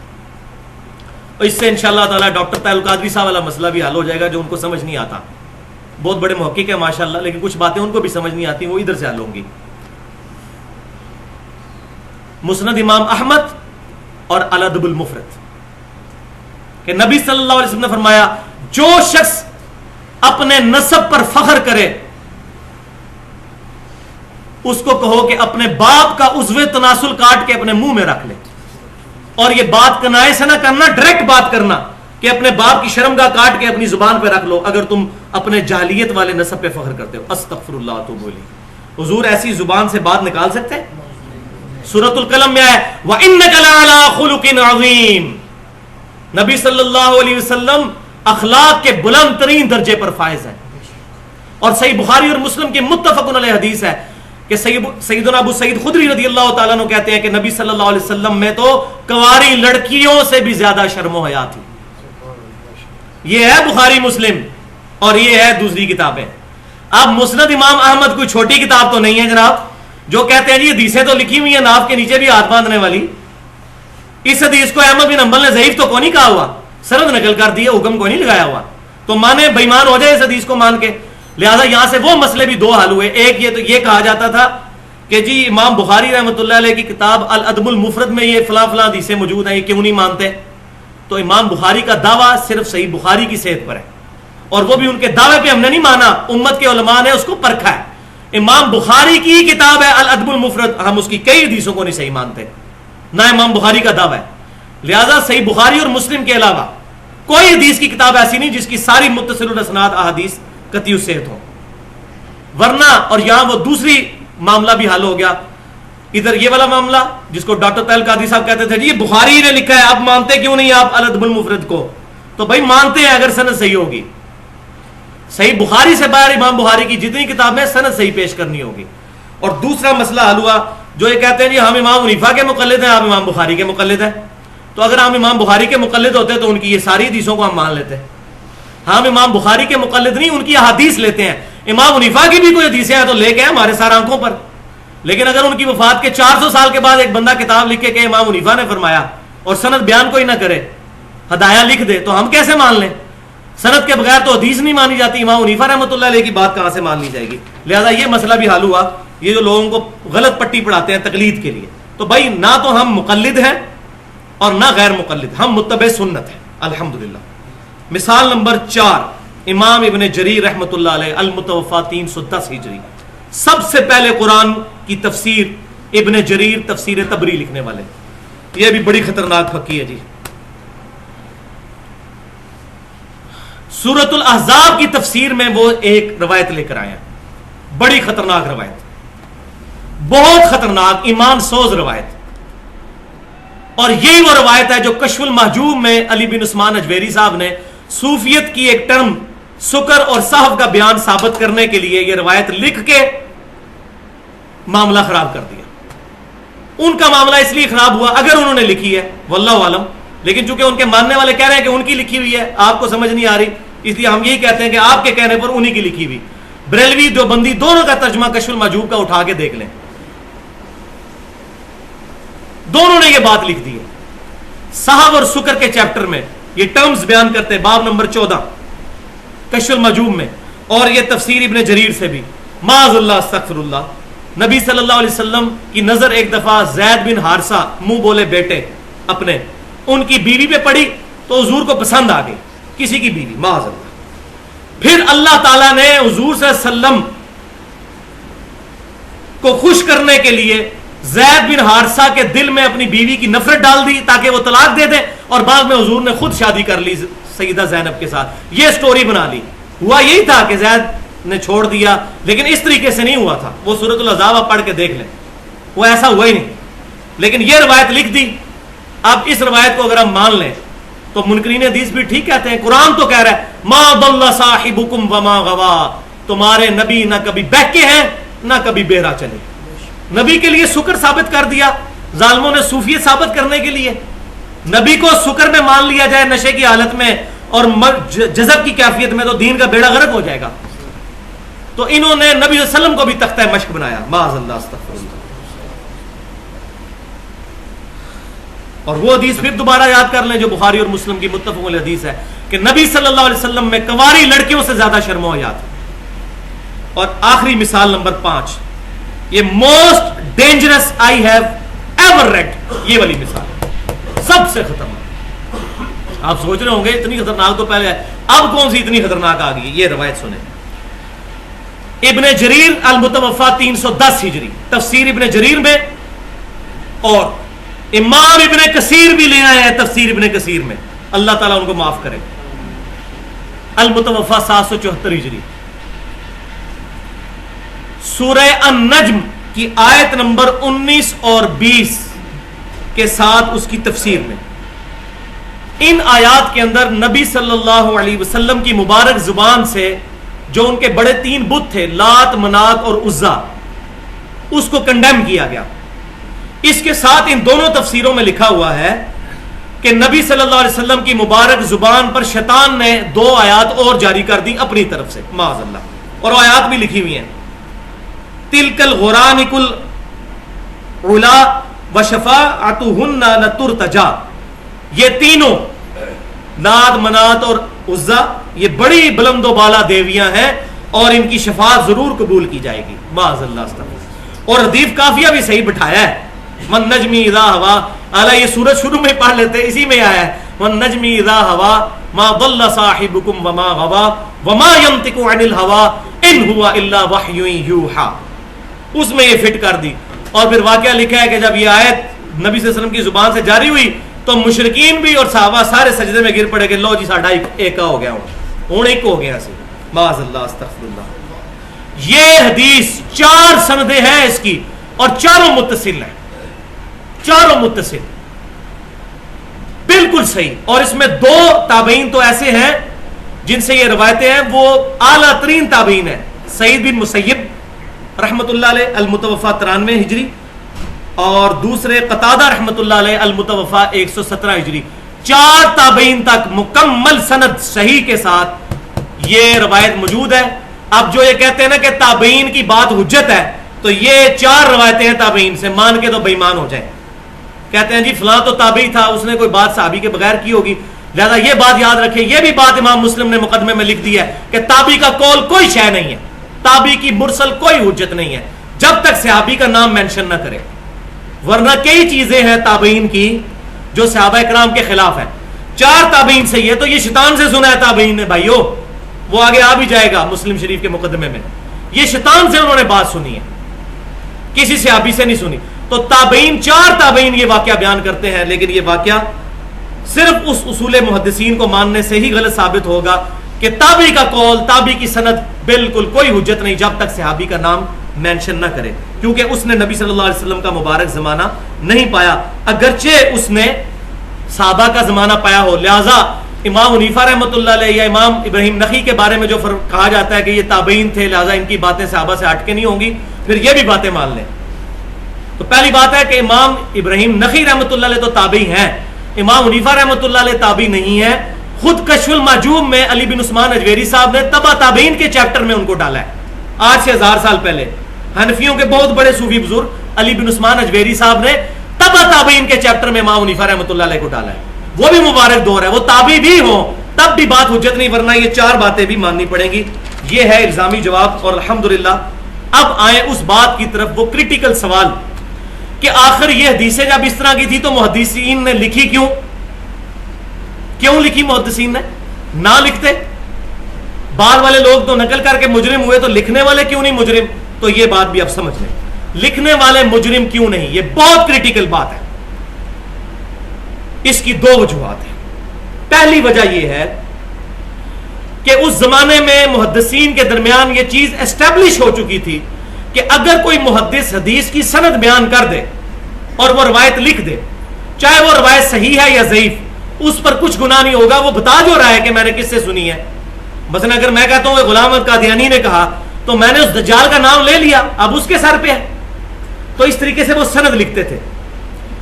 اور اس سے انشاءاللہ تعالی ڈاکٹر طاہر القادری صاحب والا مسئلہ بھی حل ہو جائے گا جو ان کو سمجھ نہیں آتا. بہت بڑے محقق ہیں ماشاءاللہ, لیکن کچھ باتیں ان کو بھی سمجھ نہیں آتی, وہ ادھر سے حل ہوں گی. مسند امام احمد اور الادب المفرد کہ نبی صلی اللہ علیہ وسلم نے فرمایا جو شخص اپنے نسب پر فخر کرے اس کو کہو کہ اپنے باپ کا عضو تناسل کاٹ کے اپنے منہ میں رکھ لے. اور یہ بات کنائے سے نہ کرنا, ڈائریکٹ بات کرنا کہ اپنے باپ کی شرمگاہ کاٹ کے اپنی زبان پہ رکھ لو اگر تم اپنے جاہلیت والے نسب پہ فخر کرتے ہو. استغفر اللہ تو بولی حضور ایسی زبان سے بات نکال سکتے ہیں؟ سورۃ القلم میں ہے وَإِنَّكَ لَعَلَىٰ خُلُقٍ عَظِيمٍ, نبی صلی اللہ علیہ وسلم اخلاق کے بلند ترین درجے پر فائز ہیں. اور صحیح بخاری اور مسلم کی متفق علیہ حدیث ہے کہ سیدنا ابو سعید خدری رضی اللہ تعالیٰ عنہ کہتے ہیں کہ نبی صلی اللہ علیہ وسلم میں تو کنواری لڑکیوں سے بھی زیادہ شرم و حیا تھی. یہ ہے بخاری مسلم اور یہ ہے دوسری کتابیں. اب مسند امام احمد کوئی چھوٹی کتاب تو نہیں ہے جناب, جو کہتے ہیں جی حدیثیں تو لکھی ہوئی ہیں ناف کے نیچے بھی ہاتھ باندھنے والی. اس حدیث کو احمد بن حنبل نے ضعیف تو کو نہیں کہا ہوا, سند نقل کر دی ہے, حکم کو نہیں لگایا ہوا, تو مانے بےمان ہو جائے اس حدیث کو مان کے. لہذا یہاں سے وہ مسئلے بھی دو حل ہوئے. ایک یہ تو یہ کہا جاتا تھا کہ جی امام بخاری رحمۃ اللہ علیہ کی کتاب الادب المفرد میں یہ فلاں فلاں حدیثیں موجود ہیں, یہ کیوں نہیں مانتے؟ تو امام بخاری کا دعویٰ صرف صحیح بخاری کی صحت پر ہے, اور وہ بھی ان کے دعوے پہ ہم نے نہیں مانا, امت کے علماء نے اس کو پرکھا ہے. امام بخاری کی کتاب ہے الادب المفرد, ہم اس کی کئی حدیثوں کو نہیں صحیح مانتے, نہ امام بخاری کا دعویٰ ہے. لہذا صحیح بخاری اور مسلم کے علاوہ کوئی حدیث کی کتاب ایسی نہیں جس کی ساری متصل الاسناد احادیث قطعی الصحت ہوں. ورنہ اور یہاں وہ دوسری معاملہ بھی حل ہو گیا. ادھر یہ والا معاملہ جس کو ڈاکٹر طاہر قادری صاحب کہتے تھے جی یہ بخاری نے لکھا ہے, اب مانتے کیوں نہیں آپ الادب المفرد کو؟ تو بھائی مانتے ہیں اگر سند صحیح ہوگی. صحیح بخاری سے باہر امام بخاری کی جتنی کتابیں سند صحیح پیش کرنی ہوگی. اور دوسرا مسئلہ حل ہوا جو یہ کہتے ہیں جی ہم امام حنیفہ کے مقلد ہیں, آپ امام بخاری کے مقلد ہیں. تو اگر ہم امام بخاری کے مقلد ہوتے تو ان کی یہ ساری حدیثوں کو ہم مان لیتے. ہم امام بخاری کے مقلد نہیں, ان کی احادیث لیتے ہیں. امام حنیفہ کی بھی کوئی حدیثیں ہیں تو لے کے ہمارے سارے آنکھوں پر. لیکن اگر ان کی وفات کے 400 سال کے بعد ایک بندہ کتاب لکھ کے کہ امام حنیفہ نے فرمایا اور سند بیان کوئی نہ کرے, ہدایہ لکھ دے, تو ہم کیسے مان لیں؟ سند کے بغیر تو حدیث نہیں مانی جاتی. امام حنیفہ رحمۃ اللہ علیہ کی بات کہاں سے مان لی جائے گی؟ لہذا یہ مسئلہ بھی حل ہوا. یہ جو لوگوں کو غلط پٹی پڑھاتے ہیں تقلید کے لیے, تو بھائی نہ تو ہم مقلد ہیں اور نہ غیر مقلد, ہم متبع سنت ہیں الحمدللہ. مثال نمبر 4, امام ابن جریر رحمۃ اللہ علیہ المتوفا 310 ہجری, سب سے پہلے قرآن کی تفسیر ابن جریر تفسیر تبری لکھنے والے. یہ بھی بڑی خطرناک پھکی ہے جی. سورۃ الاحزاب کی تفسیر میں وہ ایک روایت لے کر آئے ہیں, بڑی خطرناک روایت, بہت خطرناک ایمان سوز روایت. اور یہی وہ روایت ہے جو کشف المحجوب میں علی بن عثمان اجویری صاحب نے صوفیت کی ایک ٹرم سکر اور صحف کا بیان ثابت کرنے کے لیے یہ روایت لکھ کے معاملہ خراب کر دیا. ان کا معاملہ اس لیے خراب ہوا, اگر انہوں نے لکھی ہے واللہ عالم, لیکن چونکہ ان کے ماننے والے کہہ رہے ہیں کہ ان کی لکھی ہوئی ہے, آپ کو سمجھ نہیں آ رہی, اس لیے ہم یہی کہتے ہیں کہ آپ کے کہنے پر انہی کی لکھی ہوئی. بریلوی دیوبندی دونوں کا ترجمہ کشف المحجوب کا اٹھا کے دیکھ لیں, دونوں نے یہ بات لکھ دی ہے. صحف اور سکر کے چیپٹر میں یہ ٹرمز بیان کرتے ہیں, باب نمبر 14 کشف المحجوب میں, اور یہ تفسیر ابن جریر سے بھی. معاذ اللہ استغفر اللہ. نبی صلی اللہ علیہ وسلم کی نظر ایک دفعہ زید بن حارثہ منہ بولے بیٹے اپنے, ان کی بیوی پہ پڑی تو حضور کو پسند آ گئی, کسی کی بیوی, معاذ اللہ. پھر اللہ تعالیٰ نے حضور صلی اللہ علیہ وسلم کو خوش کرنے کے لیے زید بن حارثہ کے دل میں اپنی بیوی کی نفرت ڈال دی تاکہ وہ طلاق دے دے, اور بعد میں حضور نے خود شادی کر لی سیدہ زینب کے ساتھ. یہ سٹوری بنا لی. ہوا یہی تھا کہ زید نے چھوڑ دیا, لیکن اس طریقے سے نہیں ہوا تھا. وہ سورۃ الاحزاب آپ پڑھ کے دیکھ لیں, وہ ایسا ہوا ہی نہیں. لیکن یہ روایت لکھ دی. اب اس روایت کو اگر ہم مان لیں تو منکرین حدیث بھی ٹھیک کہتے ہیں. قرآن تو کہہ رہا ہے ما ضل صاحبکم وما غوا, تمہارے نبی نہ کبھی بہکے ہیں نہ کبھی بہرا چلے. نبی کے لیے سکر ثابت کر دیا ظالموں نے صوفیت ثابت کرنے کے لیے. نبی کو سکر میں مان لیا جائے نشے کی حالت میں اور جذب کی کیفیت میں, تو دین کا بیڑا غرق ہو جائے گا. تو انہوں نے نبی صلی اللہ علیہ وسلم کو بھی تختہ مشق بنایا, معاذ اللہ استغفر اللہ. اور وہ حدیث پھر دوبارہ یاد کر لیں جو بخاری اور مسلم کی متفق علیہ حدیث ہے کہ نبی صلی اللہ علیہ وسلم میں کنواری لڑکیوں سے زیادہ شرم و حیا تھی. اور آخری مثال نمبر 5, یہ most dangerous I have ever read, یہ والی مثال سب سے خطرناک. آپ سوچ رہے ہوں گے اتنی خطرناک تو پہلے ہے, اب کون سی اتنی خطرناک آ گئی. یہ روایت سنیں, ابن جریر المتوفا 310 ہجری تفسیر ابن جریر میں, اور امام ابن کثیر بھی لے آئے ہیں تفسیر ابن کثیر میں, اللہ تعالیٰ ان کو معاف کرے, المتوفا 774 ہجری. سورہ النجم کی آیت نمبر 19 اور 20 کے ساتھ اس کی تفسیر میں, ان آیات کے اندر نبی صلی اللہ علیہ وسلم کی مبارک زبان سے جو ان کے بڑے 3 بت تھے لات منات اور عزا, اس کو کنڈیم کیا گیا. اس کے ساتھ ان دونوں تفسیروں میں لکھا ہوا ہے کہ نبی صلی اللہ علیہ وسلم کی مبارک زبان پر شیطان نے 2 آیات اور جاری کر دی اپنی طرف سے, معاذ اللہ. اور وہ آیات بھی لکھی ہوئی ہیں, تلک الغرانک العلا وشفاعتہن لترتجا. یہ تینوں لات منات اور عزا یہ بڑی بلند و بالا دیویاں ہیں, اور ان کی شفاعت ضرور قبول کی جائے گی، معاذ اللہ استغفر۔ اور ردیف کافیہ بھی صحیح بٹھایا ہے، من نجمی اذا ہوا، اعلیٰ یہ سورج شروع میں پڑھ لیتے، اسی میں آیا ہے من نجمی اذا ہوا ما ضل صاحبکم وما غوا وما ينطق عن الهوى ان هو الا وحی یوحى، اس میں یہ فٹ کر دی۔ اور پھر واقعہ لکھا ہے کہ جب یہ آیت نبی صلی اللہ علیہ وسلم کی زبان سے جاری ہوئی تو مشرکین بھی اور صحابہ سارے سجدے میں گر پڑے کہ لو جی ساڈا ایک ہو گیا ہوں ایک ہو گیا سی، معاذ اللہ استغفر اللہ۔ یہ حدیث 4 سندیں ہیں اس کی اور چاروں متصل ہیں، چاروں متصل بالکل صحیح۔ اور اس میں 2 تابعین تو ایسے ہیں جن سے یہ روایتیں ہیں، وہ اعلیٰ ترین تابعین ہیں، سعید بن مسیب رحمۃ اللہ علیہ المتوفا 93 ہجری، اور دوسرے قتادہ رحمۃ اللہ علیہ المتوفا 117 ہجری۔ 4 تابعین تک مکمل سند صحیح کے ساتھ یہ روایت موجود ہے۔ اب جو یہ کہتے ہیں نا کہ تابعین کی بات حجت ہے، تو یہ 4 روایتیں ہیں تابعین سے، مان کے تو بے ایمان ہو جائیں۔ کہتے ہیں جی فلاں تو تابعی تھا، اس نے کوئی بات صحابی کے بغیر کی ہوگی، لہذا یہ بات یاد رکھیں، یہ بھی بات امام مسلم نے مقدمے میں لکھ دی ہے کہ تابعی کا قول کوئی شے نہیں ہے، تابعی کی مرسل کوئی حجت نہیں ہے جب تک صحابی کا نام مینشن نہ کرے، ورنہ کئی چیزیں ہیں تابعین کی جو صحابہ کرام کے خلاف ہیں۔ 4 تابعین سے یہ تو یہ شیطان سے سنا ہے تابعین نے بھائیو، وہ آگے آ بھی جائے گا مسلم شریف کے مقدمے میں، یہ شیطان سے انہوں نے بات سنی ہے، کسی صحابی سے نہیں سنی۔ تو تابعین 4 تابعین یہ واقعہ بیان کرتے ہیں، لیکن یہ واقعہ صرف اس اصول محدثین کو ماننے سے ہی غلط ثابت ہوگا کہ تابعی کا قول، تابعی کی سند بالکل کوئی حجت نہیں جب تک صحابی کا نام مینشن نہ کرے، کیونکہ اس نے نبی صلی اللہ علیہ وسلم کا مبارک زمانہ نہیں پایا، اگرچہ اس نے صحابہ کا زمانہ پایا ہو۔ لہذا امام حنیفہ رحمۃ اللہ علیہ یا امام ابراہیم نخعی کے بارے میں جو کہا جاتا ہے کہ یہ تابعین تھے، لہذا ان کی باتیں صحابہ سے ہٹ کے نہیں ہوں گی، پھر یہ بھی باتیں مان لیں۔ تو پہلی بات ہے کہ امام ابراہیم نخعی رحمۃ اللہ علیہ تو تابعی ہیں، امام حنیفہ رحمۃ اللہ علیہ تابعی نہیں ہے۔ خود کشف المعجوب میں علی بن عثمان اجویری صاحب نے تبع تابعین کے چیپٹر میں ان کو ڈالا ہے، آج سے 1000 سال پہلے حنفیوں کے بہت بڑے صوفی بزرگ علی بن عثمان اجویری صاحب نے تبع تابعین کے چیپٹر میں امام حنیفہ رحمۃ اللہ علیہ کو ڈالا ہے۔ وہ بھی مبارک دور ہے، وہ تابعی بھی ہوں تب بھی بات حجت نہیں، ورنہ یہ 4 باتیں بھی ماننی پڑیں گی۔ یہ ہے الزامی جواب۔ اور الحمدللہ اب آئیں اس بات کی طرف، وہ کریٹیکل سوال کہ آخر یہ حدیثیں جب اس طرح کی تھی تو محدثین نے لکھی کیوں لکھی؟ محدثین نے نہ لکھتے، بعد والے لوگ تو نقل کر کے مجرم ہوئے، تو لکھنے والے کیوں نہیں مجرم؟ تو یہ بات بھی اب سمجھ لیں، لکھنے والے مجرم کیوں نہیں، یہ بہت کریٹیکل بات ہے۔ اس کی 2 وجوہات ہیں۔ پہلی وجہ یہ ہے کہ اس زمانے میں محدثین کے درمیان یہ چیز اسٹیبلش ہو چکی تھی کہ اگر کوئی محدث حدیث کی سند بیان کر دے اور وہ روایت لکھ دے، چاہے وہ روایت صحیح ہے یا ضعیف، اس پر کچھ گناہ نہیں ہوگا، وہ بتا جو رہا ہے کہ میں نے کس سے سنی ہے۔ مثلا اگر میں کہتا ہوں کہ غلام احمد قادیانی نے کہا تو میں نے اس دجال کا نام لے لیا، اب اس کے سر پہ ہے، تو اس طریقے سے وہ سند لکھتے تھے،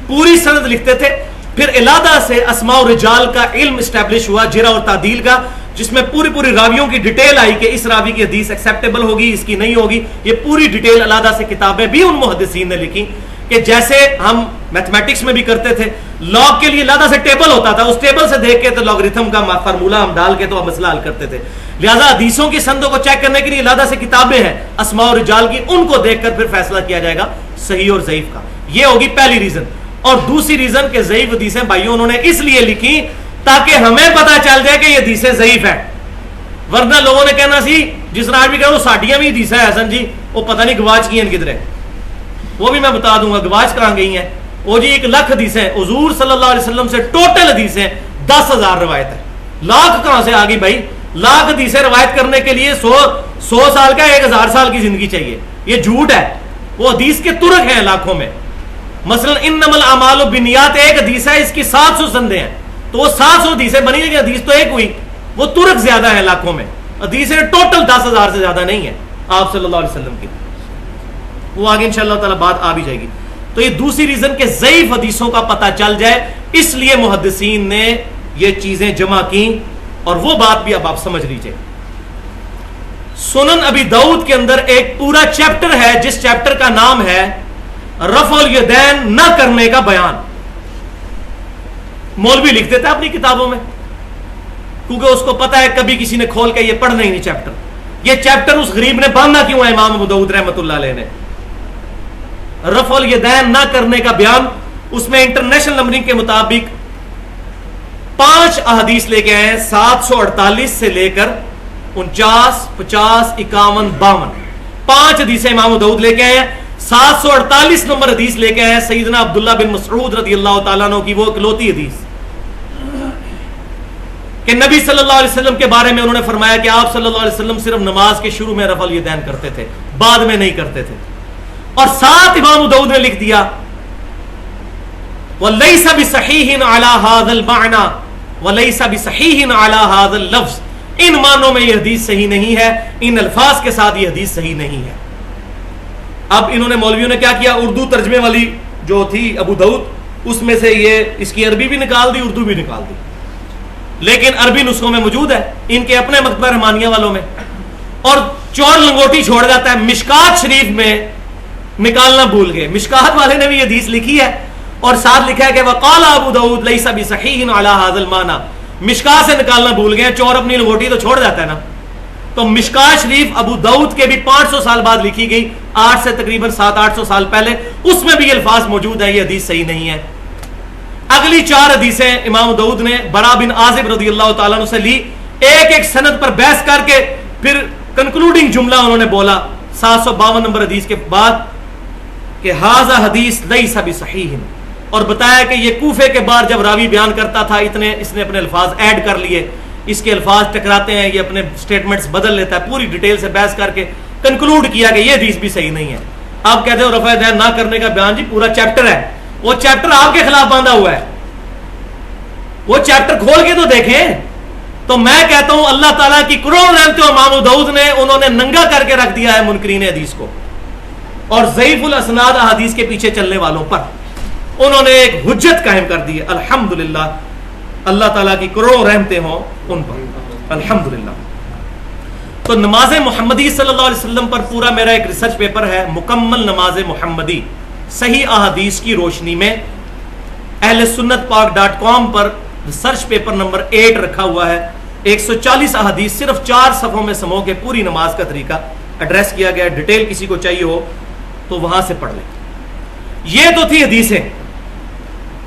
پوری سند لکھتے تھے۔ پھر علیحدہ سے اسماء و رجال کا علم اسٹیبلش ہوا، جرح اور تعدیل کا، جس میں پوری راویوں کی ڈیٹیل آئی کہ اس راوی کی حدیث ایکسیپٹیبل ہوگی، اس کی نہیں ہوگی، یہ پوری ڈیٹیل علیحدہ سے کتابیں بھی ان محدثین نے لکھی کہ جیسے ہم میتھمیٹکس میں بھی کرتے تھے، لاگ کے لیے علیحدہ سے ٹیبل ہوتا تھا، اس ٹیبل سے دیکھ کے تو لاگرتھم کا فارمولہ ہم ڈال کے تو مسئلہ حل کرتے تھے۔ لہذا حدیثوں کی سندوں کو چیک کرنے کے لیے علیحدہ سے کتابیں ہیں اسماء و رجال کی، ان کو دیکھ کر پھر فیصلہ کیا جائے گا صحیح اور ضعیف کا۔ یہ ہوگی پہلی ریزن۔ اور دوسری ریزن کہ ضعیف حدیثیں بھائیوں انہوں نے اس لیے لکھی تاکہ ہمیں پتہ چل جائے کہ یہ حدیثیں ضعیف ہیں، ورنہ لوگوں نے کہنا سی جس طرح آج بھی کہو ساڈیاں بھی حدیثیں حسن جی وہ پتہ نہیں گواچ کی ہیں کدھر ہے، وہ بھی میں بتا دوں گا گواچ کہاں گئی ہیں۔ وہ جی 1,00,000 حدیثیں حضور صلی اللہ علیہ وسلم سے ٹوٹل حدیثیں 10,000 روایت ہے، لاکھ کہاں سے آ گئی بھائی؟ لاکھ حدیثیں روایت کرنے کے لیے 100 سال کا 1,000 سال کی زندگی چاہیے، یہ جھوٹ ہے۔ وہ حدیث کے ترک ہیں لاکھوں میں، مثلا انما الاعمال بالنیات ایک حدیث ہے، اس کی 700 سندیں ہیں، تو وہ 700 حدیثیں بنی، لیکن حدیث تو ایک ہوئی، وہ ترک زیادہ ہیں لاکھوں میں، حدیثیں ٹوٹل 10,000 سے زیادہ نہیں ہیں آپ صلی اللہ علیہ وسلم کی۔ وہ آگے انشاءاللہ تعالی بات آ بھی جائے گی۔ تو یہ دوسری ریزن کہ ضعیف حدیثوں کا پتہ چل جائے، اس لیے محدثین نے یہ چیزیں جمع کی، اور وہ بات بھی اب آپ سمجھ لیجئے۔ سنن ابی داؤد کے اندر ایک پورا چیپٹر ہے جس چیپٹر کا نام ہے رفع الیدین نہ کرنے کا بیان۔ مولوی لکھتے تھے اپنی کتابوں میں، کیونکہ اس کو پتا ہے کبھی کسی نے کھول کے یہ پڑھنا ہی نہیں چیپٹر، یہ چیپٹر اس غریب نے باندھا کیوں ہے امام ابو داؤد رحمۃ اللہ علیہ نے؟ رفع الیدین نہ کرنے کا بیان، اس میں انٹرنیشنل نمبرنگ کے مطابق 5 احادیث لے کے آئے ہیں، 748 سے لے کر 49، 50، 51، 52 5 حدیثیں امام ابو داؤد لے کے آئے ہیں۔ 748 نمبر حدیث لے کے آئے ہیں سیدنا عبداللہ بن مسعود رضی اللہ تعالیٰ عنہ کی، وہ اکلوتی حدیث کہ نبی صلی اللہ علیہ وسلم کے بارے میں انہوں نے فرمایا کہ آپ صلی اللہ علیہ وسلم صرف نماز کے شروع میں رفع الیدین کرتے تھے، بعد میں نہیں کرتے تھے۔ اور ساتھ امام ابو داؤد نے لکھ دیا وَلَيْسَ بِصَحِيحٍ عَلَى هَذَا الْمَعْنَى وَلَيْسَ بِصَحِيحٍ عَلَى هَذَا اللَّفْظ، ان معنوں میں یہ حدیث صحیح نہیں ہے، ان الفاظ کے ساتھ یہ حدیث صحیح نہیں ہے۔ اب انہوں نے مولویوں نے کیا کیا، اردو ترجمے والی جو تھی ابو داؤد، اس میں سے یہ اس کی عربی بھی نکال دی، اردو بھی نکال دی، لیکن عربی نسخوں میں موجود ہے ان کے اپنے مکتبہ رحمانیہ والوں میں، اور چور لنگوٹی چھوڑ جاتا ہے مشکات شریف میں نکالنا بھول گئے۔ مشکات والے نے بھی یہ حدیث لکھی ہے اور ساتھ لکھا ہے کہ وقال ابو داؤد لیس بصحیح علی ھذا المعنی، مشکات سے نکالنا بھول گئے، چور اپنی لنگوٹی تو چھوڑ جاتا ہے نا۔ تو مشکات شریف ابو داؤد کے بھی 500 سال بعد لکھی گئی، 8 سے تقریباً 700-800 سال پہلے، اس میں بھی یہ الفاظ موجود ہیں، یہ حدیث صحیح نہیں ہے۔ اگلی 4 حدیثیں امام داؤد نے برا بن عازب رضی اللہ تعالیٰ عنہ سے لی، ایک ایک سند پر بحث کر کے پھر کنکلوڈنگ جملہ انہوں نے بولا 752 نمبر حدیث کے بعد کہ ھذا حدیث لیس بصحیح، اور بتایا کہ یہ کوفے کے بعد جب راوی بیان کرتا تھا اس نے اپنے الفاظ ایڈ کر لیے، اس کے الفاظ ٹکراتے ہیں، یہ اپنے سٹیٹمنٹس بدل لیتا ہے، پوری ڈیٹیل سے بحث کر کے کنکلوڈ کیا کہ یہ حدیث بھی صحیح نہیں ہے۔ آپ کہتے ہو رفع الیدین نہ کرنے کا بیان، جی پورا چیپٹر ہے، وہ چیپٹر آپ کے خلاف باندھا ہوا ہے، وہ چیپٹر کھول کے تو دیکھیں۔ تو میں کہتا ہوں اللہ تعالیٰ کی کروڑ رحمتیں امام داؤد نے انہوں نے ننگا کر کے رکھ دیا ہے منکرین حدیث کو، اور ضعیف الاسناد احادیث کے پیچھے چلنے والوں پر انہوں نے ایک حجت قائم کر دی ہے۔ الحمدللہ، اللہ تعالیٰ کی کروڑوں رحمتیں ہوں ان پر، الحمدللہ۔ تو نماز محمدی صلی اللہ علیہ وسلم پر پورا میرا ایک ریسرچ پیپر ہے، مکمل نماز محمدی صحیح احادیث کی روشنی میں، اہل سنت پاک.com پر ریسرچ پیپر نمبر 8 رکھا ہوا ہے، 140 احادیث صرف 4 صفحوں میں سمو کے پوری نماز کا طریقہ ایڈریس کیا گیا ہے۔ ڈیٹیل کسی کو چاہیے ہو تو وہاں سے پڑھ لیں۔ یہ تو تھی حدیثیں،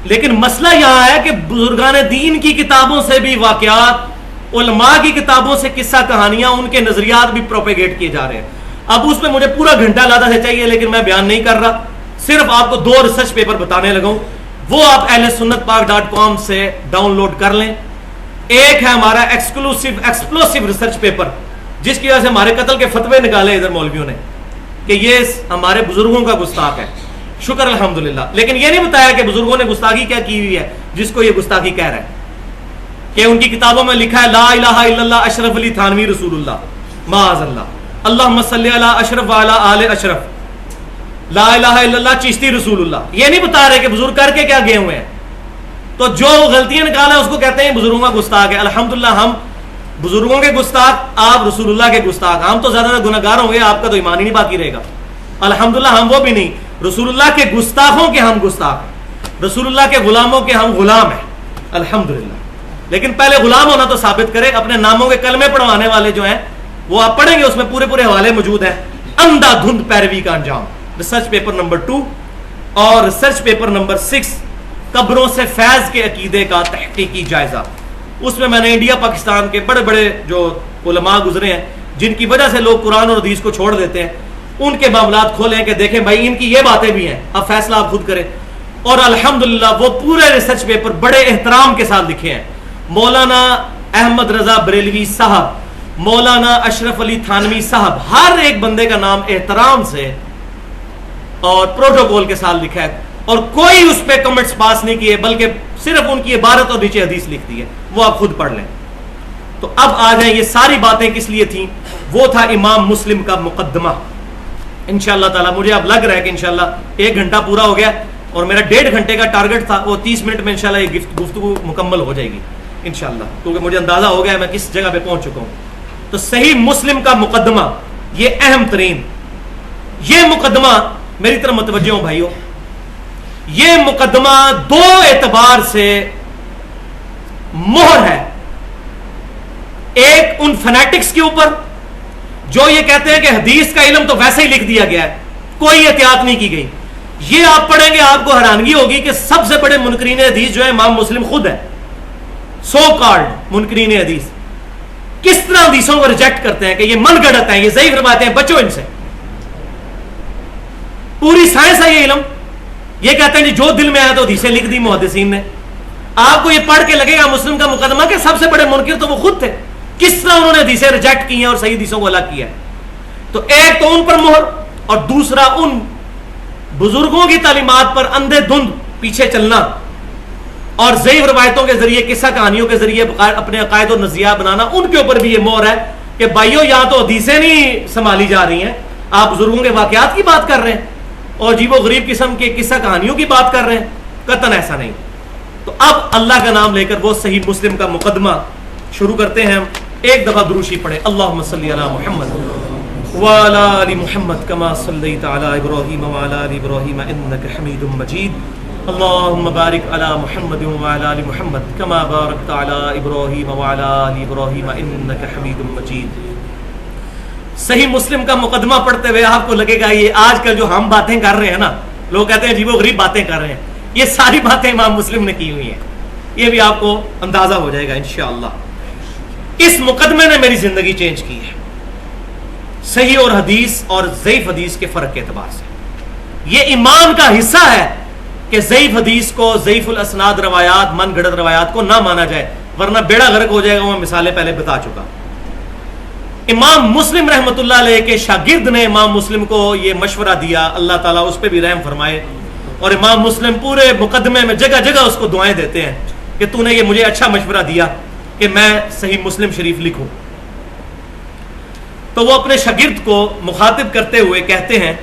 لیکن مسئلہ یہاں ہے کہ بزرگان دین کی کتابوں سے بھی واقعات، علماء کی کتابوں سے قصہ کہانیاں، ان کے نظریات بھی پروپیگیٹ کیے جا رہے ہیں۔ اب اس میں مجھے پورا گھنٹہ زیادہ سے چاہیے، لیکن میں بیان نہیں کر رہا، صرف آپ کو 2 ریسرچ پیپر بتانے لگا ہوں، وہ آپ اہل سنت پاک.com سے ڈاؤن لوڈ کر لیں۔ ایک ہے ہمارا ایکسپلوسیو ریسرچ پیپر، جس کی وجہ سے ہمارے قتل کے فتوے نکالے ادھر مولویوں نے کہ یہ ہمارے بزرگوں کا گستاخ ہے، شکر الحمدللہ، لیکن یہ نہیں بتایا کہ بزرگوں نے گستاخی کیا کی ہوئی ہے جس کو یہ گستاخی کہہ رہا ہے، کہ ان کی کتابوں میں لکھا ہے لا الہ الا اللہ اشرف علی تھانوی رسول اللہ معاذ اللہ، اللہم صلی علی اشرف وعلی آل اشرف، لا الہ الا اللہ چشتی رسول اللہ۔ یہ نہیں بتا رہے کہ بزرگ کر کے کیا گئے ہوئے ہیں، تو جو غلطیاں نکالا اس کو کہتے ہیں بزرگوں کا گستاخ ہے۔ الحمدللہ ہم بزرگوں کے گستاخ، آپ رسول اللہ کے گستاخ، ہم تو زیادہ گناہگار ہوں گے، آپ کا تو ایمان ہی نہیں باقی رہے گا۔ الحمدللہ ہم وہ بھی نہیں، رسول اللہ کے گستاخوں کے ہم گستاخ ہیں، رسول اللہ کے غلاموں کے ہم غلام ہیں، الحمدللہ۔ لیکن پہلے غلام ہونا تو ثابت کرے، اپنے ناموں کے کلمے پڑھوانے والے جو ہیں وہ آپ پڑھیں گے، اس میں پورے حوالے موجود ہیں، اندھا دھند پیروی کا انجام، ریسرچ پیپر نمبر 2 اور ریسرچ پیپر نمبر 6 قبروں سے فیض کے عقیدے کا تحقیقی جائزہ۔ اس میں نے انڈیا پاکستان کے بڑے بڑے جو علماء گزرے ہیں جن کی وجہ سے لوگ قرآن اور حدیث کو چھوڑ دیتے ہیں، ان کے معاملات کھولے کہ دیکھیں بھائی ان کی یہ باتیں بھی ہیں، اب فیصلہ آپ خود کریں۔ اور الحمدللہ وہ پورے ریسرچ پیپر بڑے احترام کے ساتھ لکھے ہیں، مولانا احمد رضا بریلوی صاحب، مولانا اشرف علی تھانوی صاحب، ہر ایک بندے کا نام احترام سے اور پروٹوکول کے ساتھ لکھا ہے، اور کوئی اس پہ کمنٹس پاس نہیں کیے، بلکہ صرف ان کی عبارت اور نیچے حدیث لکھ دی ہے، وہ آپ خود پڑھ لیں۔ تو اب آ جائیں یہ ساری باتیں کس لیے تھیں، وہ تھا امام مسلم کا مقدمہ۔ انشاءاللہ تعالی مجھے اب لگ رہا ہے کہ انشاءاللہ 1 گھنٹہ پورا ہو گیا، اور میرا 1.5 گھنٹے کا ٹارگٹ تھا، وہ 30 منٹ میں انشاءاللہ یہ گفتگو مکمل ہو جائے گی انشاءاللہ، کیونکہ مجھے اندازہ ہو گیا میں کس جگہ پہ پہنچ چکا ہوں۔ تو صحیح مسلم کا مقدمہ، یہ اہم ترین، یہ مقدمہ میری طرف متوجہ ہوں بھائیوں، یہ مقدمہ 2 اعتبار سے مہر ہے، ایک ان فنیٹکس کے اوپر جو یہ کہتے ہیں کہ حدیث کا علم تو ویسے ہی لکھ دیا گیا ہے، کوئی احتیاط نہیں کی گئی، یہ آپ پڑھیں گے آپ کو حیرانگی ہوگی کہ سب سے بڑے منکرین حدیث جو ہے امام مسلم خود ہے، سو کالڈ منکرین حدیث کس طرح حدیثوں کو ریجیکٹ کرتے ہیں کہ یہ من گڑت ہیں، یہ ضعیف روایتیں ہیں، بچو ان سے، پوری سائنس ہے یہ علم. یہ کہتے ہیں جی جو دل میں آیا تو حدیثیں لکھ دی محدثین نے. آپ کو یہ پڑھ کے لگے گا مسلم کا مقدمہ کہ سب سے بڑے منکر تو وہ خود تھے، کس طرح انہوں نے حدیثیں ریجیکٹ کی ہیں اور صحیح حدیثوں کو الگ کیا ہے. تو ایک تو ان پر مہر، اور دوسرا ان بزرگوں کی تعلیمات پر اندھے دھند پیچھے چلنا اور ضعیف روایتوں کے ذریعے، قصہ کہانیوں کے ذریعے اپنے عقائد اور نظریات بنانا، ان کے اوپر بھی یہ مہر ہے کہ بھائیو یہاں تو حدیثیں نہیں سنبھالی جا رہی ہیں، آپ بزرگوں کے واقعات کی بات کر رہے ہیں اور عجیب و غریب قسم کے قصہ کہانیوں کی بات کر رہے ہیں. قطعاً ایسا نہیں. تو اب اللہ کا نام لے کر وہ صحیح مسلم کا مقدمہ شروع کرتے ہیں. ایک دفعہ دروشی پڑھے، اللہم صلی علی محمد وعلی آل محمد کما صلیت علی ابراہیم وعلی آل ابراہیم انک حمید مجید. اللہم بارک علی محمد وعلی آل محمد کما بارکت علی ابراہیم وعلی آل ابراہیم انک حمید مجید. صحیح مسلم کا مقدمہ پڑھتے ہوئے آپ کو لگے گا یہ آج کل جو ہم باتیں کر رہے ہیں نا، لوگ کہتے ہیں عجیب و غریب باتیں کر رہے ہیں، یہ ساری باتیں امام مسلم نے کی ہوئی ہیں. یہ بھی آپ کو اندازہ ہو جائے گا انشاءاللہ. اس مقدمے نے میری زندگی چینج کی ہے، صحیح اور حدیث اور ضعیف حدیث کے فرق کے اعتبار سے. یہ ایمان کا حصہ ہے کہ ضعیف حدیث کو، ضعیف الاسناد روایات، من گھڑت روایات کو نہ مانا جائے، ورنہ بیڑا غرق ہو جائے گا. میں مثالیں پہلے بتا چکا. امام مسلم رحمۃ اللہ علیہ کے شاگرد نے امام مسلم کو یہ مشورہ دیا، اللہ تعالیٰ اس پہ بھی رحم فرمائے، اور امام مسلم پورے مقدمے میں جگہ جگہ اس کو دعائیں دیتے ہیں کہ تو نے یہ مجھے اچھا مشورہ دیا کہ میں صحیح مسلم شریف لکھوں. تو وہ اپنے شاگرد کو مخاطب کرتے ہوئے کہتے ہیں،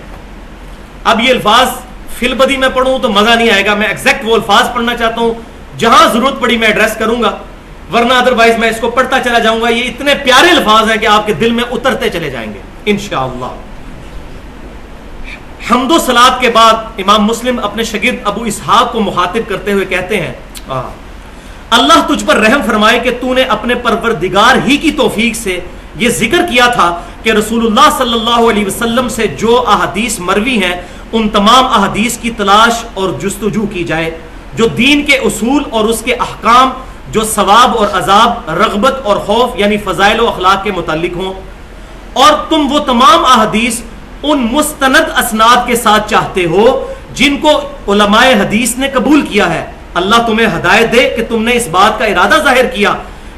اب یہ الفاظ فی البدی میں پڑھوں تو مزہ نہیں آئے گا، میں ایگزیکٹ وہ الفاظ پڑھنا چاہتا ہوں، جہاں ضرورت پڑی میں ایڈریس کروں گا، ورنہ ادروائز میں اس کو پڑھتا چلا جاؤں گا. یہ اتنے پیارے الفاظ ہیں کہ آپ کے دل میں اترتے چلے جائیں گے انشاءاللہ. حمد و صلات کے بعد امام مسلم اپنے شاگرد ابو اسحاق کو مخاطب کرتے ہوئے کہتے ہیں، اللہ تجھ پر رحم فرمائے کہ تو نے اپنے پروردگار ہی کی توفیق سے یہ ذکر کیا تھا کہ رسول اللہ صلی اللہ علیہ وسلم سے جو احادیث مروی ہیں ان تمام احادیث کی تلاش اور جستجو کی جائے جو دین کے اصول اور اس کے احکام، جو ثواب اور عذاب، رغبت اور خوف یعنی فضائل و اخلاق کے متعلق ہوں، اور تم وہ تمام احادیث ان مستند اسناد کے ساتھ چاہتے ہو جن کو علماء حدیث نے قبول کیا ہے. اللہ تمہیں ہدایت دے کہ تم نے اس بات کا ارادہ ظاہر کیا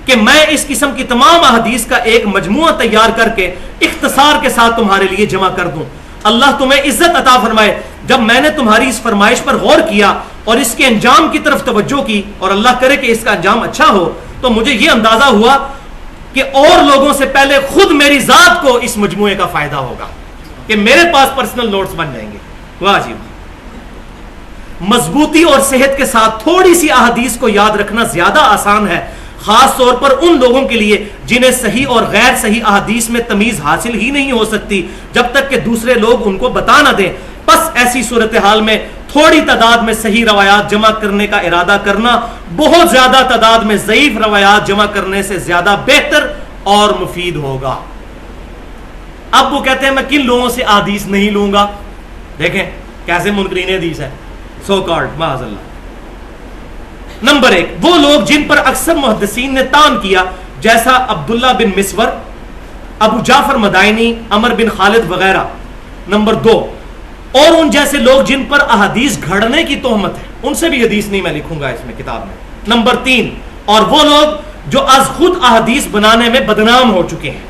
کہ میں اس قسم کی تمام احادیث کا ایک مجموعہ تیار کر کے اختصار کے ساتھ تمہارے لیے جمع کر دوں. اللہ تمہیں عزت عطا فرمائے. جب میں نے تمہاری اس فرمائش پر غور کیا اور اس کے انجام کی طرف توجہ کی، اور اللہ کرے کہ اس کا انجام اچھا ہو، تو مجھے یہ اندازہ ہوا کہ اور لوگوں سے پہلے خود میری ذات کو اس مجموعے کا فائدہ ہوگا کہ میرے پاس پرسنل نوٹس بن جائیں گے. واہ جی واہ. مضبوطی اور صحت کے ساتھ تھوڑی سی احادیث کو یاد رکھنا زیادہ آسان ہے، خاص طور پر ان لوگوں کے لیے جنہیں صحیح اور غیر صحیح احادیث میں تمیز حاصل ہی نہیں ہو سکتی جب تک کہ دوسرے لوگ ان کو بتا نہ دیں. بس ایسی صورتحال میں تھوڑی تعداد میں صحیح روایات جمع کرنے کا ارادہ کرنا بہت زیادہ تعداد میں ضعیف روایات جمع کرنے سے زیادہ بہتر اور مفید ہوگا. اب وہ کہتے ہیں میں کن لوگوں سے احادیث نہیں لوں گا. دیکھیں کیسے منکرین حدیث ہے، سو کارڈ معاذ اللہ. نمبر ایک، وہ لوگ جن پر اکثر محدثین نے طعن کیا جیسا عبداللہ بن مسور، ابو جعفر مدائنی، عمر بن خالد وغیرہ. نمبر دو، اور ان جیسے لوگ جن پر احادیث گھڑنے کی تہمت ہے، ان سے بھی حدیث نہیں میں لکھوں گا اس میں کتاب میں. نمبر تین، اور وہ لوگ جو از خود احادیث بنانے میں بدنام ہو چکے ہیں.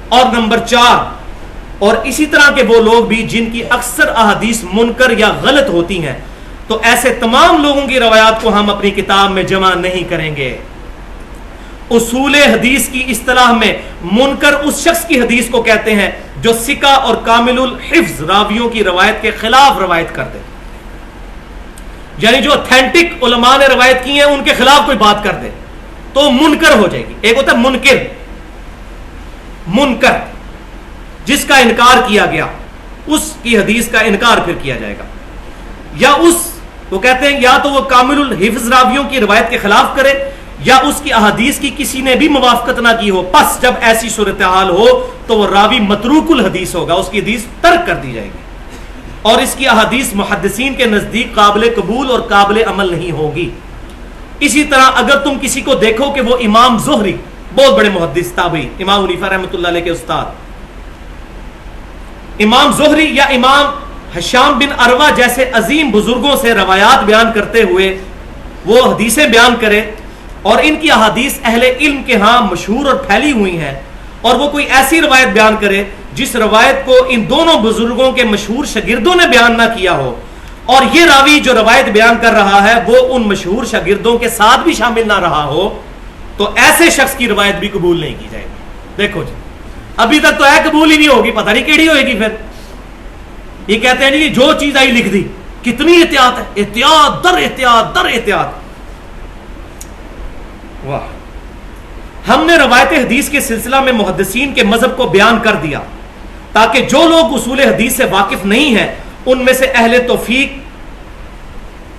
اور نمبر چار، اور اسی طرح کے وہ لوگ بھی جن کی اکثر احادیث منکر یا غلط ہوتی ہیں. تو ایسے تمام لوگوں کی روایات کو ہم اپنی کتاب میں جمع نہیں کریں گے. اصول حدیث کی اصطلاح میں منکر اس شخص کی حدیث کو کہتے ہیں جو ثقہ اور کامل الحفظ راویوں کی روایت کے خلاف روایت کر دے، یعنی جو اتھینٹک علماء نے روایت کی ہیں ان کے خلاف کوئی بات کر دے تو منکر ہو جائے گی. ایک ہوتا ہے منکر، منکر جس کا انکار کیا گیا، اس کی حدیث کا انکار پھر کیا جائے گا. یا اس وہ کہتے ہیں یا تو وہ کامل الحفظ راویوں کی روایت کے خلاف کرے، یا اس کی احادیث کی کسی نے بھی موافقت نہ کی ہو، پس جب ایسی صورتحال ہو تو وہ راوی متروک الحدیث ہوگا، اس کی حدیث ترک کر دی جائے گی، اور اس کی احادیث محدثین کے نزدیک قابل قبول اور قابل عمل نہیں ہوگی۔ اسی طرح اگر تم کسی کو دیکھو کہ وہ امام زہری، بہت بڑے محدث تابعی، امام حنیفہ رحمۃ اللہ علیہ کے استاد، امام زہری یا امام ہشام بن عروہ جیسے عظیم بزرگوں سے روایات بیان کرتے ہوئے وہ حدیثیں بیان کرے، اور ان کی احادیث اہل علم کے ہاں مشہور اور پھیلی ہوئی ہیں، اور وہ کوئی ایسی روایت بیان کرے جس روایت کو ان دونوں بزرگوں کے مشہور شاگردوں نے بیان نہ کیا ہو، اور یہ راوی جو روایت بیان کر رہا ہے وہ ان مشہور شاگردوں کے ساتھ بھی شامل نہ رہا ہو، تو ایسے شخص کی روایت بھی قبول نہیں کی جائے گی۔ دیکھو جی، ابھی تک تو ہے قبول ہی نہیں ہوگی، پتہ نہیں کیڑی ہوئے گی پھر۔ یہ کہتے ہیں جی جو چیز آئی لکھ دی، کتنی احتیاط ہے، احتیاط در احتیاط در احتیاط۔ واہ، ہم نے روایت حدیث کے سلسلہ میں محدثین کے مذہب کو بیان کر دیا تاکہ جو لوگ اصول حدیث سے واقف نہیں ہیں ان میں سے اہل توفیق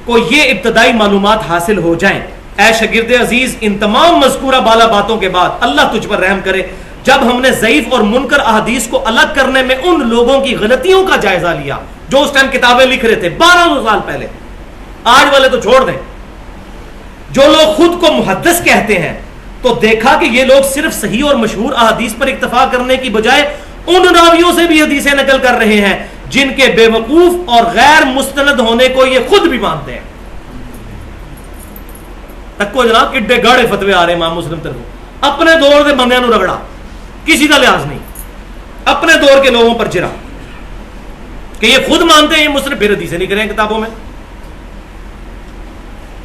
کو یہ ابتدائی معلومات حاصل ہو جائیں۔ اے شاگرد عزیز، ان تمام مذکورہ بالا باتوں کے بعد اللہ تجھ پر رحم کرے، جب ہم نے ضعیف اور منکر احادیث کو الگ کرنے میں ان لوگوں کی غلطیوں کا جائزہ لیا جو اس ٹائم کتابیں لکھ رہے تھے 1200 سال پہلے، آج والے تو چھوڑ دیں، جو لوگ خود کو محدث کہتے ہیں، تو دیکھا کہ یہ لوگ صرف صحیح اور مشہور احادیث پر اکتفا کرنے کی بجائے ان راویوں سے بھی حدیثیں نقل کر رہے ہیں جن کے بے وقوف اور غیر مستند ہونے کو یہ خود بھی مانتے ہیں۔ تکو جناب کڈے گاڑے فتوے آ رہے امام مسلم طرف، اپنے دور کے بندیاں نو رگڑا، کسی کا لحاظ نہیں، اپنے دور کے لوگوں پر جرا کہ یہ خود مانتے ہیں یہ مسلم، پھر حدیثیں نہیں کریں کتابوں میں۔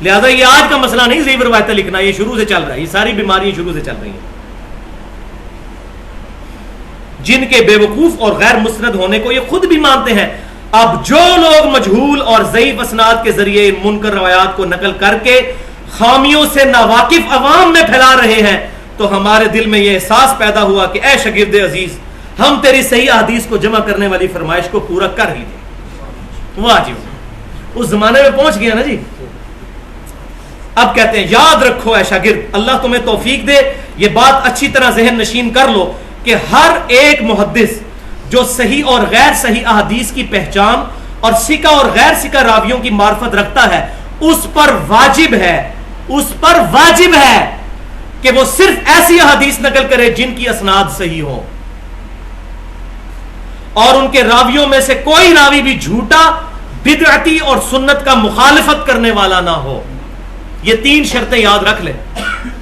لہذا یہ آج کا مسئلہ نہیں ضعیف روایتیں لکھنا، یہ شروع سے چل رہا ہے، یہ ساری بیماریاں شروع سے چل رہی ہیں۔ جن کے بے وقوف اور غیر مستند ہونے کو یہ خود بھی مانتے ہیں۔ اب جو لوگ مجہول اور ضعیف اسناد کے ذریعے ان منکر روایات کو نقل کر کے خامیوں سے ناواقف عوام میں پھیلا رہے ہیں، تو ہمارے دل میں یہ احساس پیدا ہوا کہ اے شاگرد عزیز، ہم تیری صحیح حدیث کو جمع کرنے والی فرمائش کو پورا کر ہی دیں۔ واجب اس زمانے میں پہنچ گیا نا جی۔ اب کہتے ہیں یاد رکھو اے شاگرد، اللہ تمہیں توفیق دے، یہ بات اچھی طرح ذہن نشین کر لو کہ ہر ایک محدث جو صحیح اور غیر صحیح احادیث کی پہچان اور ثقہ اور غیر ثقہ راویوں کی معرفت رکھتا ہے، اس پر واجب ہے کہ وہ صرف ایسی احادیث نقل کرے جن کی اسناد صحیح ہو، اور ان کے راویوں میں سے کوئی راوی بھی جھوٹا، بدعتی اور سنت کا مخالفت کرنے والا نہ ہو۔ یہ 3 شرطیں یاد رکھ لیں۔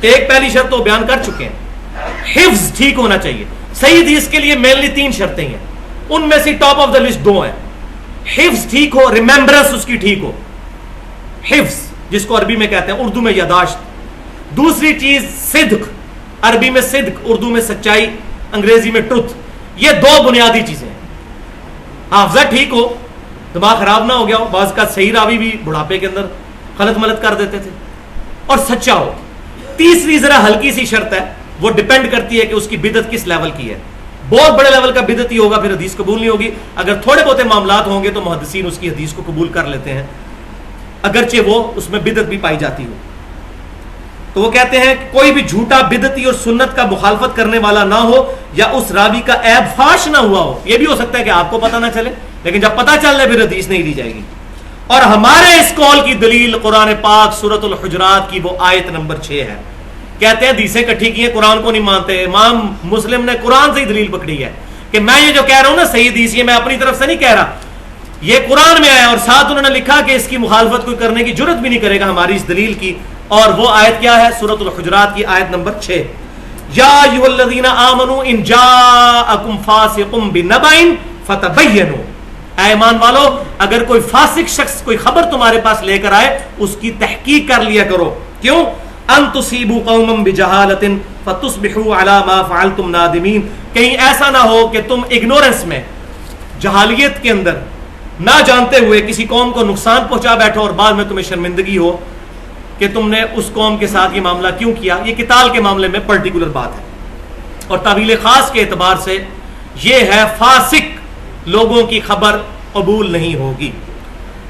ایک پہلی شرط تو بیان کر چکے ہیں، حفظ ٹھیک ہونا چاہیے۔ صحیح حدیث کے لیے مینلی 3 شرطیں ہیں، ان میں سے ٹاپ آف دا لسٹ 2 ہیں۔ حفظ ٹھیک ہو، ریممبرنس اس کی ٹھیک ہو، حفظ جس کو عربی میں کہتے ہیں، اردو میں یاداشت۔ دوسری چیز صدق، عربی میں صدق، اردو میں سچائی، انگریزی میں ٹروتھ۔ یہ 2 بنیادی چیزیں ہیں۔ حافظہ ٹھیک ہو، دماغ خراب نہ ہو گیا ہو، بعض کا صحیح راوی بھی بڑھاپے کے اندر غلط ملت کر دیتے تھے، اور سچا ہو۔ تیسری ذرا ہلکی سی شرط ہے، وہ ڈیپینڈ کرتی ہے کہ اس کی بدعت کس لیول کی ہے۔ بہت بڑے لیول کا بدعتی ہوگا پھر حدیث قبول نہیں ہوگی، اگر تھوڑے بہت معاملات ہوں گے تو محدثین اس کی حدیث کو قبول کر لیتے ہیں اگرچہ وہ اس میں بدعت بھی پائی جاتی ہو۔ تو وہ کہتے ہیں کہ کوئی بھی جھوٹا، بدعتی اور سنت کا مخالفت کرنے والا نہ ہو، یا اس راوی کا عیب فاش نہ ہوا ہو۔ یہ بھی ہو سکتا ہے کہ آپ کو پتہ نہ چلے، لیکن جب پتہ چل جائے پھر حدیث نہیں لی جائے گی۔ اور ہمارے اس قول کی دلیل قرآن پاک سورۃ الحجرات کی وہ آیت نمبر 6 ہے۔ کہتے ہیں حدیثیں کٹھی کی ہیں، قرآن کو نہیں مانتے۔ امام مسلم نے قرآن سے ہی دلیل پکڑی ہے کہ میں یہ جو کہہ رہا ہوں نا صحیح حدیث، یہ میں اپنی طرف سے نہیں کہہ رہا، یہ قرآن میں آیا، اور ساتھ انہوں نے لکھا کہ اس کی مخالفت کوئی کرنے کی جرت بھی نہیں کرے گا ہماری اس دلیل کی۔ اور وہ آیت کیا ہے؟ سورۃ الحجرات کی آیت نمبر 6، یا ایھا الذین آمنوا ان جاءکم فاسق بنبأ فتبینوا، اے ایمان والو، اگر کوئی فاسق شخص کوئی خبر تمہارے پاس لے کر آئے اس کی تحقیق کر لیا کرو۔ کیوں؟ ان تصیبوا قوما بجہالۃ فتصبحوا علی ما فعلتم نادمین، کہیں ایسا نہ ہو کہ تم اگنورنس میں، جہالیت کے اندر، نہ جانتے ہوئے کسی قوم کو نقصان پہنچا بیٹھو اور بعد میں تمہیں شرمندگی ہو کہ تم نے اس قوم کے ساتھ یہ معاملہ کیوں کیا۔ یہ قتال کے معاملے میں پرٹیکولر بات ہے، اور طویل خاص کے اعتبار سے یہ ہے فاسق لوگوں کی خبر قبول نہیں ہوگی۔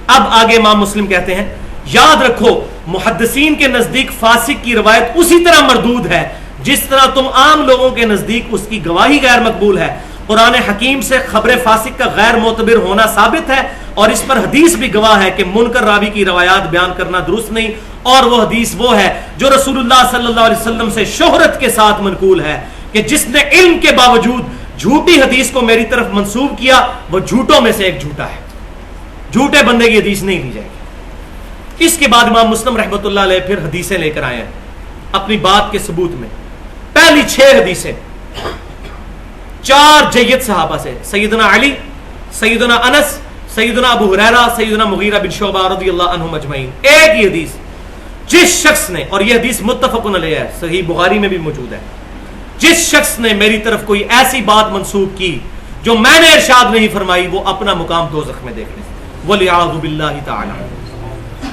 اب آگے امام مسلم کہتے ہیں یاد رکھو محدثین کے نزدیک فاسق کی روایت اسی طرح مردود ہے جس طرح تم عام لوگوں کے نزدیک اس کی گواہی غیر مقبول ہے. قرآن حکیم سے خبر فاسق کا غیر معتبر ہونا ثابت ہے اور اس پر حدیث بھی گواہ ہے کہ منکر راوی کی روایات بیان کرنا درست نہیں, اور وہ حدیث وہ ہے جو رسول اللہ صلی اللہ علیہ وسلم سے شہرت کے ساتھ منقول ہے کہ جس نے علم کے باوجود جھوٹی حدیث کو میری طرف منسوب کیا وہ جھوٹوں میں سے ایک جھوٹا ہے. جھوٹے بندے کی حدیث نہیں لی جائے گی. اس کے بعد امام مسلم رحمۃ اللہ علیہ پھر حدیثیں لے کر آئے ہیں اپنی بات کے ثبوت میں. پہلی 6 حدیثیں 4 جید صحابہ سے, سیدنا علی, سیدنا انس, سیدنا ابو ہریرہ, سیدنا مغیرہ بن شعبہ رضی اللہ عنہم اجمعین. ایک ہی حدیث, جس شخص نے, اور یہ حدیث متفق علیہ ہے, صحیح بخاری میں بھی موجود ہے, جس شخص نے میری طرف کوئی ایسی بات منسوب کی جو میں نے ارشاد نہیں فرمائی وہ اپنا مقام دوزخ میں دیکھ لے, وَلِعَاذُ بِاللَّهِ تَعَالَى.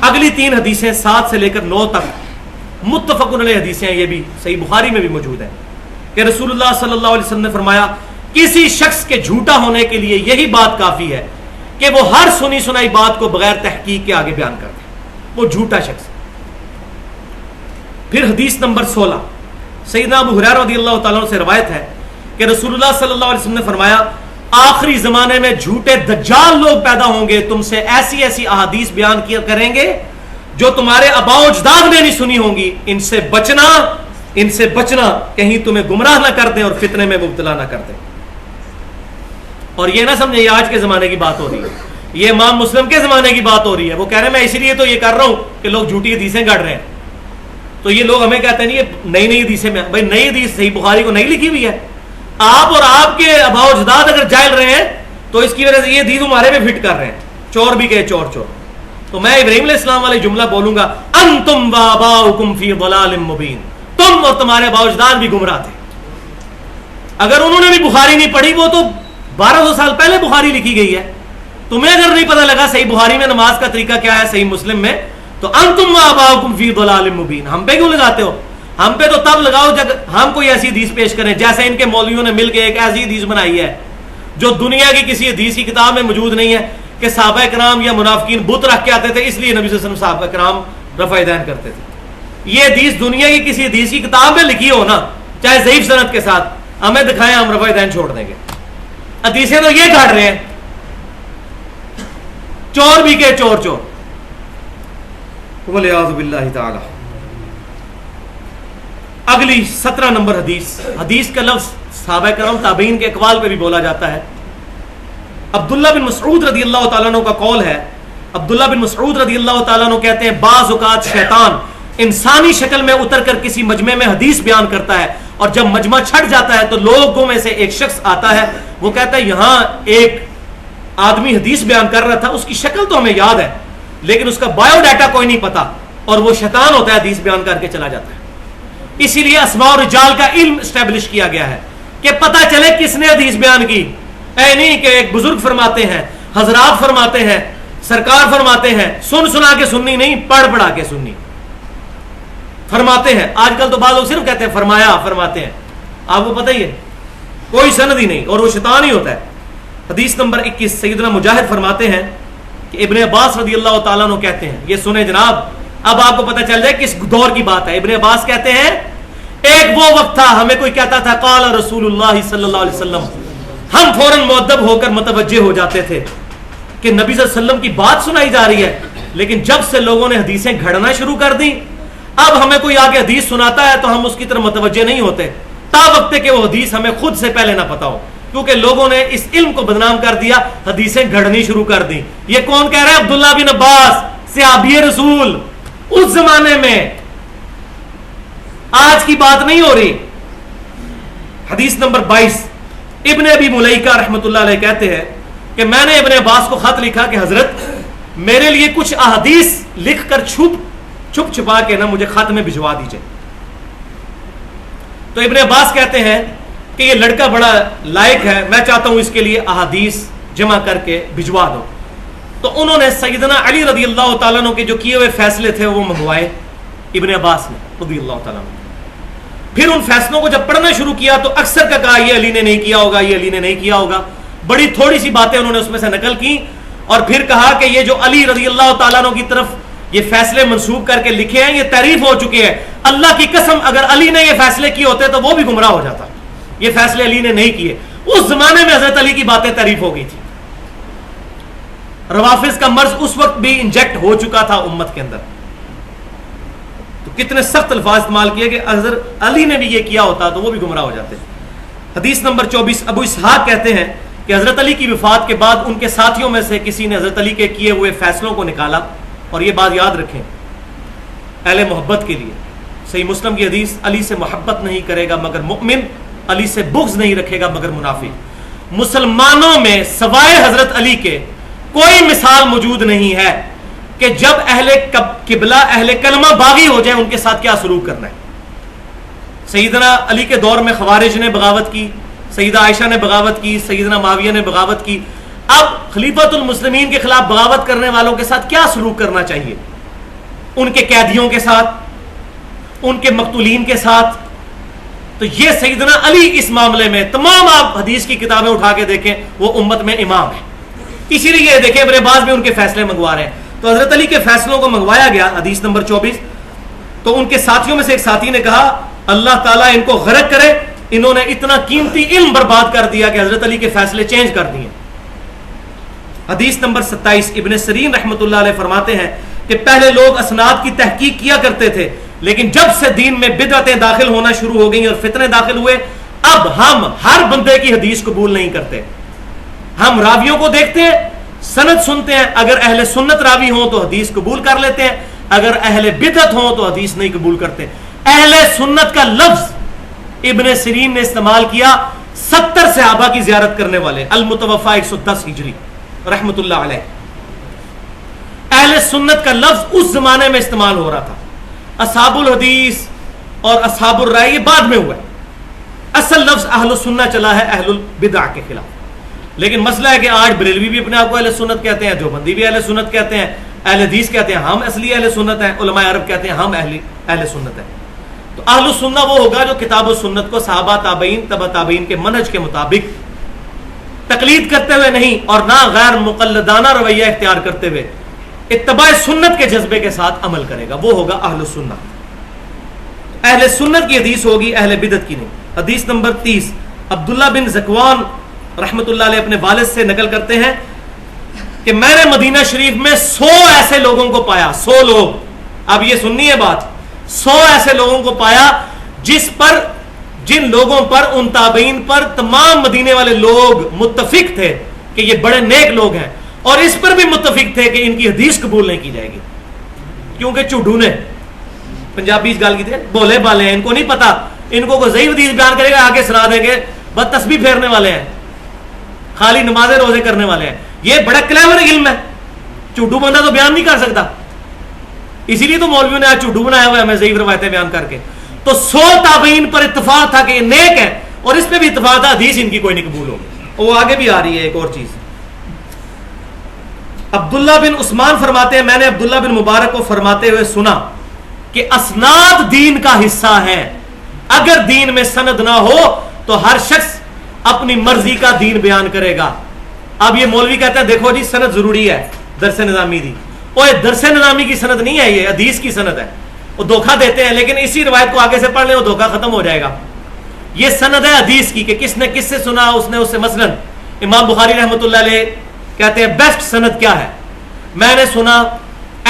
اگلی 3 حدیثیں 7 سے لے کر 9 تک متفق علیہ حدیثیں ہیں, یہ بھی صحیح بخاری میں بھی موجود ہے کہ رسول اللہ صلی اللہ علیہ وسلم نے فرمایا کسی شخص کے جھوٹا ہونے کے لیے یہی بات کافی ہے کہ وہ ہر سنی سنائی بات کو بغیر تحقیق کے آگے بیان کر دے, وہ جھوٹا شخص. پھر حدیث نمبر 16 سیدنا ابو ہریرہ رضی اللہ تعالیٰ عنہ سے روایت ہے کہ رسول اللہ صلی اللہ علیہ وسلم نے فرمایا آخری زمانے میں جھوٹے دجال لوگ پیدا ہوں گے, تم سے ایسی ایسی احادیث بیان کیا کریں گے جو تمہارے آباء و اجداد نے نہیں سنی ہوں گی. ان سے بچنا کہیں تمہیں گمراہ نہ کر دیں اور فتنے میں مبتلا نہ کر دیں. اور یہ نہ سمجھے یہ آج کے زمانے کی بات ہو رہی ہے, یہ امام مسلم کے زمانے کی بات ہو رہی ہے. وہ کہہ رہے ہیں میں اسی لیے تو یہ کر رہا ہوں کہ لوگ جھوٹی حدیثیں گڑھ رہے ہیں. تو یہ لوگ ہمیں کہتے ہیں یہ نئی حدیثیں میں, بھائی نئی حدیث صحیح بخاری کو نہیں لکھی ہوئی ہے. آپ اور آپ کے آباء و اجداد اگر جائل رہے ہیں تو اس کی وجہ سے یہ حدیث ہمارے پہ فٹ کر رہے ہیں. چور بھی گئے چور. تو میں ابراہیم علیہ السلام والے جملہ بولوں گا, انتم وآباؤکم فی ضلال مبین, تم اور تمہارے آباء و اجداد بھی گمراہ تھے. اگر انہوں نے بھی بخاری نہیں پڑھی, وہ تو 1200 سال پہلے بخاری لکھی گئی ہے. تمہیں اگر نہیں پتہ لگا صحیح بخاری میں نماز کا طریقہ کیا ہے, صحیح مسلم میں, تو انتم وآباؤکم فی ضلال مبین, ہم پہ کیوں لگاتے ہو؟ ہم پہ تو تب لگاؤ جب ہم کوئی ایسی حدیث پیش کریں, جیسے ان کے مولویوں نے مل کے ایک ایسی حدیث بنائی ہے جو دنیا کی کسی حدیث کی کتاب میں موجود نہیں ہے کہ صحابہ کرام یا منافقین بت رکھ کے آتے تھے اس لیے نبی صلی اللہ علیہ وسلم صحابہ کرام رفع دین کرتے تھے. یہ حدیث دنیا کی کسی حدیث کی کتاب میں لکھی ہو نا, چاہے ضعیف سند کے ساتھ, ہمیں دکھائیں, ہم رفع دین چھوڑ دیں گے. حدیثیں تو یہ گھڑ رہے ہیں, چور بھی کے چور. وَلِعَاذُ بِاللَّهِ تَعَالَى. اگلی 17 نمبر حدیث کا لفظ صحابہ کرام تابعین کے اقوال پہ بھی بولا جاتا ہے. عبداللہ بن مسعود رضی اللہ تعالیٰ عنہ کا قول ہے. عبداللہ بن مسعود رضی اللہ تعالیٰ عنہ کہتے ہیں بعض اوقات شیطان انسانی شکل میں اتر کر کسی مجمع میں حدیث بیان کرتا ہے, اور جب مجمع چھٹ جاتا ہے تو لوگوں میں سے ایک شخص آتا ہے, وہ کہتا ہے یہاں ایک آدمی حدیث بیان کر رہا تھا, اس کی شکل تو ہمیں یاد ہے لیکن اس کا بایو ڈیٹا کوئی نہیں پتا, اور وہ شیطان ہوتا ہے, حدیث بیان کر کے چلا جاتا ہے. اسی لیے اسماء و رجال کا علم اسٹیبلش کیا گیا ہے کہ پتہ چلے کس نے حدیث بیان کی. اے نہیں کہ ایک بزرگ فرماتے ہیں, حضرات فرماتے ہیں, سرکار فرماتے ہیں, سنا کے سننی نہیں, پڑھا کے سننی. فرماتے ہیں, آج کل تو بعض لوگ صرف کہتے ہیں فرماتے ہیں, آپ کو پتہ ہی ہے کوئی سند ہی نہیں, اور وہ شیطان ہی ہوتا ہے. حدیث نمبر 21 سیدنا مجاہد فرماتے ہیں کہ ابن عباس رضی اللہ تعالیٰ عنہ کہتے ہیں, یہ سنیں جناب, اب آپ کو پتہ چل جائے کس دور کی بات ہے. ابن عباس کہتے ہیں ایک وہ وقت تھا ہمیں کوئی کہتا تھا قال رسول اللہ صلی اللہ علیہ وسلم, ہم فوراً مؤدب ہو کر متوجہ ہو جاتے تھے کہ نبی صلی اللہ علیہ وسلم کی بات سنائی جا رہی ہے. لیکن جب سے لوگوں نے حدیثیں گھڑنا شروع کر دی, اب ہمیں کوئی آگے حدیث سناتا ہے تو ہم اس کی طرف متوجہ نہیں ہوتے تا وقت کہ وہ حدیث ہمیں خود سے پہلے نہ پتا ہو, کیونکہ لوگوں نے اس علم کو بدنام کر دیا, حدیثیں گھڑنی شروع کر دی. یہ کون کہہ رہا ہے؟ عبداللہ بن عباس, صحابی رسول اس زمانے میں, آج کی بات نہیں ہو رہی. حدیث نمبر 22 ابن ابی ملیکہ رحمۃ اللہ علیہ کہتے ہیں کہ میں نے ابن عباس کو خط لکھا کہ حضرت میرے لیے کچھ احادیث لکھ کر چھپ چھپا کے نا مجھے خط میں بھجوا دیجئے. تو ابن عباس کہتے ہیں کہ یہ لڑکا بڑا لائق ہے, میں چاہتا ہوں اس کے لیے احادیث جمع کر کے بھجوا دو. تو انہوں نے سیدنا علی رضی اللہ تعالیٰ عنہ کے جو کیے ہوئے فیصلے تھے وہ منگوائے ابن عباس نے رضی اللہ تعالیٰ عنہ. پھر ان فیصلوں کو جب پڑھنا شروع کیا تو اکثر کا کہا یہ علی نے نہیں کیا ہوگا, یہ علی نے نہیں کیا ہوگا. بڑی تھوڑی سی باتیں انہوں نے اس میں سے نقل کی, اور پھر کہا کہ یہ جو علی رضی اللہ تعالیٰ عنہ کی طرف یہ فیصلے منسوب کر کے لکھے ہیں, یہ تعریف ہو چکے ہیں. اللہ کی قسم اگر علی نے یہ فیصلے کیے ہوتے تو وہ بھی گمراہ ہو جاتا. یہ فیصلے علی نے نہیں کیے. اس زمانے میں حضرت علی کی باتیں تعریف ہو گئی تھی. روافض کا مرض اس وقت بھی انجیکٹ ہو چکا تھا امت کے اندر. تو کتنے سخت الفاظ استعمال کیے کہ حضرت علی نے بھی یہ کیا ہوتا تو وہ بھی گمراہ ہو جاتے. حدیث نمبر 24, ابو اسحاق کہتے ہیں کہ حضرت علی کی وفات کے بعد ان کے ساتھیوں میں سے کسی نے حضرت علی کے کیے ہوئے فیصلوں کو نکالا. اور یہ بات یاد رکھیں اہل محبت کے لیے, صحیح مسلم کی حدیث, علی سے محبت نہیں کرے گا مگر مؤمن, علی سے بغض نہیں رکھے گا مگر منافق. مسلمانوں میں سوائے حضرت علی کے کوئی مثال موجود نہیں ہے کہ جب اہل قبلہ اہل کلمہ باغی ہو جائیں ان کے ساتھ کیا سلوک کرنا ہے. سیدنا علی کے دور میں خوارج نے بغاوت کی, سیدہ عائشہ نے بغاوت کی, سیدنا معاویہ نے بغاوت کی. اب خلیفۃ المسلمین کے خلاف بغاوت کرنے والوں کے ساتھ کیا سلوک کرنا چاہیے؟ ان کے قیدیوں کے ساتھ, ان کے مقتولین کے ساتھ. تو یہ سیدنا علی اس معاملے میں, تمام آپ حدیث کی کتابیں اٹھا کے دیکھیں, وہ امت میں امام ہے. اسی لیے یہ دیکھیں ابن عباس بھی ان کے فیصلے منگوا رہے ہیں. تو حضرت علی کے فیصلوں کو منگوایا گیا. حدیث نمبر 24, تو ان کے ساتھیوں میں سے ایک ساتھی نے کہا اللہ تعالیٰ ان کو غرق کرے, انہوں نے اتنا قیمتی علم برباد کر دیا کہ حضرت علی کے فیصلے چینج کر دیے. حدیث نمبر 27, ابن سیرین رحمۃ اللہ علیہ فرماتے ہیں کہ پہلے لوگ اسناد کی تحقیق کیا کرتے تھے, لیکن جب سے دین میں بدعتیں داخل ہونا شروع ہو گئیں اور فتنے داخل ہوئے, اب ہم ہر بندے کی حدیث قبول نہیں کرتے. ہم راویوں کو دیکھتے ہیں, سند سنتے ہیں, اگر اہل سنت راوی ہوں تو حدیث قبول کر لیتے ہیں, اگر اہل بدعت ہوں تو حدیث نہیں قبول کرتے. اہل سنت کا لفظ ابن سیرین نے استعمال کیا 70 صحابہ کی زیارت کرنے والے, المتوفا 110 ہجری رحمت اللہ علیہ. اہل سنت کا لفظ اس زمانے میں استعمال ہو رہا تھا. اصحاب الحدیث اور اصحاب الرائے یہ بعد میں ہوا ہے. اصل لفظ اہل سنت چلا ہے اہل البدع کے خلاف. لیکن مسئلہ ہے کہ آج بریلوی بھی اپنے آپ کو اہل سنت کہتے ہیں, دیوبندی بھی اہل سنت کہتے ہیں, اہل حدیث کہتے ہیں ہم اصلی اہل سنت ہیں, علماء عرب کہتے ہیں ہم اہل سنت ہیں. تو اہل سنت وہ ہوگا جو کتاب و سنت کو صحابہ تابعین تبع تابعین کے منہج کے مطابق تقلید کرتے ہوئے نہیں, اور نہ غیر مقلدانہ رویہ اختیار کرتے ہوئے اتباع سنت کے جذبے کے ساتھ عمل کرے گا, وہ ہوگا اہل سنت. اہل سنت کی حدیث ہوگی, اہل بدعت کی نہیں. حدیث نمبر 30, عبداللہ بن زکوان رحمت اللہ علیہ اپنے والد سے نقل کرتے ہیں کہ میں نے مدینہ شریف میں 100 ایسے لوگوں کو پایا, 100 لوگ, اب یہ سننی ہے بات, 100 ایسے لوگوں کو پایا جن لوگوں پر, ان تابعین پر تمام مدینے والے لوگ متفق تھے کہ یہ بڑے نیک لوگ ہیں, اور اس پر بھی متفق تھے کہ ان کی حدیث قبول نہیں کی جائے گی, کیونکہ چوڈو نے پنجابی اس گال کی تھے, بولے بالے ہیں, ان کو نہیں پتا, ان کو کوئی ضعیف حدیث بیان کرے گا آگے سنا دیں گے, بس تسبیح پھیرنے والے ہیں, خالی نمازیں روزے کرنے والے ہیں. یہ بڑا کلیور علم ہے, چوڈو بندہ تو بیان نہیں کر سکتا, اسی لیے تو مولویوں نے آج چوڈو بنایا ہوا ہے ہمیں ضعیف روایتیں بیان کر کے. تو 100 تابعین پر اتفاق تھا کہ یہ نیک ہے, اور اس پہ بھی اتفاق تھا حدیث ان کی کوئی نہیں قبول ہوگی. وہ آگے بھی آ رہی ہے ایک اور چیز. عبداللہ بن عثمان فرماتے ہیں میں نے عبداللہ بن مبارک کو فرماتے ہوئے سنا کہ اسناد دین کا حصہ ہے, اگر دین میں سند نہ ہو تو ہر شخص اپنی مرضی کا دین بیان کرے گا. اب یہ مولوی کہتا ہے دیکھو جی سند ضروری ہے درس نظامی دی, اوے درس نظامی کی سند نہیں ہے, یہ حدیث کی سند ہے. وہ دھوکہ دیتے ہیں, لیکن اسی روایت کو آگے سے پڑھ لیں وہ دھوکہ ختم ہو جائے گا. یہ سند ہے حدیث کی کہ کس نے کس سے سنا, اس نے اس سے. مثلا امام بخاری رحمۃ اللہ علیہ کہتے ہیں بیسٹ سند کیا ہے, میں نے سنا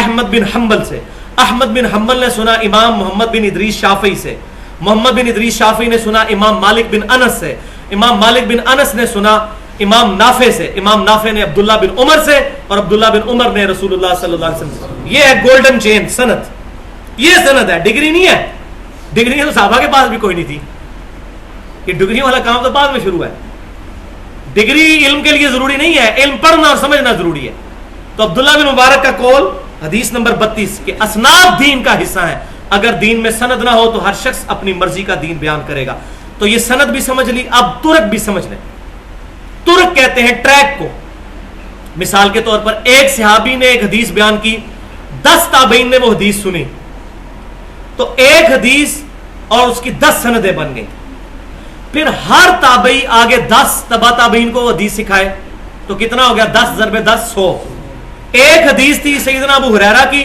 احمد بن حنبل سے, احمد بن حنبل نے سنا امام محمد بن ادریس شافعی سے, محمد بن ادریس شافعی نے سنا امام مالک بن انس سے, امام مالک بن انس نے سنا امام نافع سے, امام نافع نے عبداللہ بن عمر سے, اور عبداللہ بن عمر نے رسول اللہ صلی اللہ علیہ وسلم سے. یہ ہے گولڈن چین سند, یہ سند ہے, ڈگری نہیں ہے. ڈگری تو صحابہ کے پاس بھی کوئی نہیں تھی, کہ ڈگری والا کام تو بعد میں شروع ہے. ڈگری علم کے لیے ضروری نہیں ہے, علم پڑھنا اور سمجھنا ضروری ہے. تو عبداللہ بن مبارک کا قول حدیث نمبر 32 کہ اسناد دین کا حصہ ہے, اگر دین میں سند نہ ہو تو ہر شخص اپنی مرضی کا دین بیان کرے گا. تو یہ سند بھی سمجھ لی, اب ترک بھی سمجھ لیں. ترک کہتے ہیں ٹریک کو. مثال کے طور پر ایک صحابی نے ایک حدیث بیان کی, 10 تابعین نے وہ حدیث سنی, تو ایک حدیث اور اس کی 10 سندیں بن گئی. پھر ہر تابعی آگے 10 تبع تابعین کو وہ حدیث سکھائے, تو کتنا ہو گیا 10 ضرب 10 100. ایک حدیث تھی سیدنا ابو ہریرہ کی,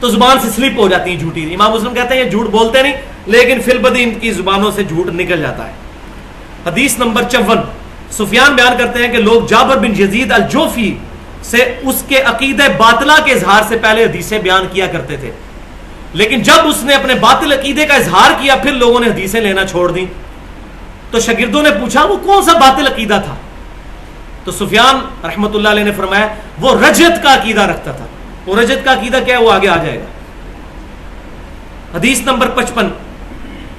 تو زبان سے سلپ ہو جاتی ہیں جھوٹی. امام مسلم کہتے ہیں یہ جھوٹ بولتے نہیں لیکن فی البدی ان کی زبانوں سے جھوٹ نکل جاتا ہے. حدیث نمبر 54. سفیان بیان کرتے ہیں کہ لوگ جابر بن یزید الجوفی سے اس کے عقیدہ باطلہ کے اظہار سے پہلے حدیثیں بیان کیا کرتے تھے، لیکن جب اس نے اپنے باطل عقیدے کا اظہار کیا پھر لوگوں نے حدیثیں لینا چھوڑ دیں. تو شاگردوں نے پوچھا وہ کون سا باطل عقیدہ تھا؟ تو سفیان رحمۃ اللہ علیہ نے فرمایا وہ رجت کا عقیدہ رکھتا تھا. وہ رجت کا عقیدہ کیا ہے وہ آگے آ جائے گا. حدیث نمبر 55.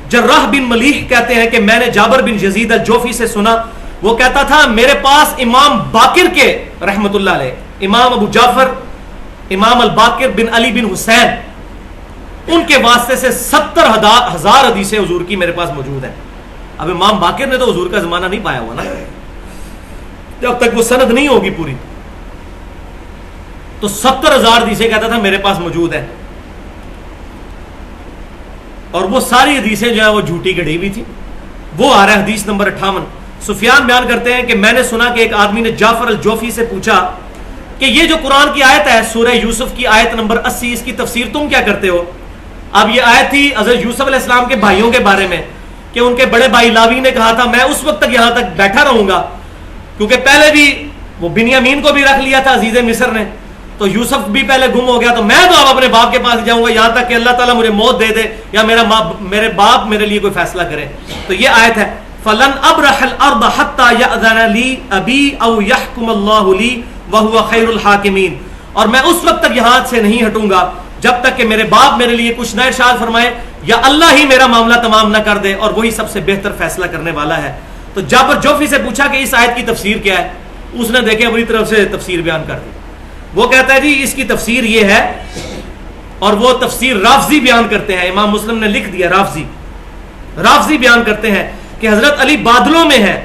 جراح بن ملیح کہتے ہیں کہ میں نے جابر بن یزید الجوفی سے سنا، وہ کہتا تھا میرے پاس امام باقر کے رحمۃ اللہ علیہ، امام ابو جعفر امام الباقر بن علی بن حسین، ان کے واسطے سے 70,000 حدیثیں حضور کی میرے پاس موجود ہیں. اب امام باقر نے تو حضور کا زمانہ نہیں پایا ہوا نا، جب تک وہ سند نہیں ہوگی پوری. تو 70,000 حدیثیں کہتا تھا میرے پاس موجود ہیں، اور وہ ساری حدیثیں جو ہیں وہ جھوٹی گڑھی ہوئی تھی. وہ آ رہا ہے حدیث نمبر 58. سفیان بیان کرتے ہیں کہ میں نے سنا کہ ایک آدمی نے جعفر الجوفی سے پوچھا کہ یہ جو قرآن کی آیت ہے سورہ یوسف کی آیت نمبر 80 اس کی تفسیر تم کیا کرتے ہو؟ اب یہ آیت تھی حضرت یوسف علیہ السلام کے بھائیوں کے بارے میں کہ ان کے بڑے بھائی لاوی نے کہا تھا میں اس وقت تک یہاں تک بیٹھا رہوں گا، کیونکہ پہلے بھی وہ بنیامین کو بھی رکھ لیا تھا عزیز مصر نے، تو یوسف بھی پہلے گم ہو گیا، تو میں تو اب اپنے باپ کے پاس جاؤں گا یہاں تک کہ اللہ تعالیٰ مجھے موت دے دے یا میرے باپ میرے لیے کوئی فیصلہ کرے. تو یہ آیت ہے فَلَنْ أَبْرَحَ الْأَرْضَ حَتَّى يَأْذَنَ لِي أَبِي أَوْ يَحْكُمَ اللَّهُ لِي وَهُوَ خَيْرُ الْحَاكِمِينَ. اور میں اس وقت تک یہاں سے نہیں ہٹوں گا جب تک کہ میرے باپ میرے لیے کچھ نہ ارشاد فرمائے یا اللہ ہی میرا معاملہ تمام نہ کر دے، اور وہی سب سے بہتر فیصلہ کرنے والا ہے. تو جابر جوفی سے پوچھا کہ اس آیت کی تفسیر کیا ہے؟ اس نے دیکھے اپنی طرف سے تفسیر بیان کر دی. وہ کہتا ہے جی اس کی تفسیر یہ ہے، اور وہ تفسیر رافضی بیان کرتے ہیں، امام مسلم نے لکھ دیا رافضی بیان کرتے ہیں کہ حضرت علی بادلوں میں ہے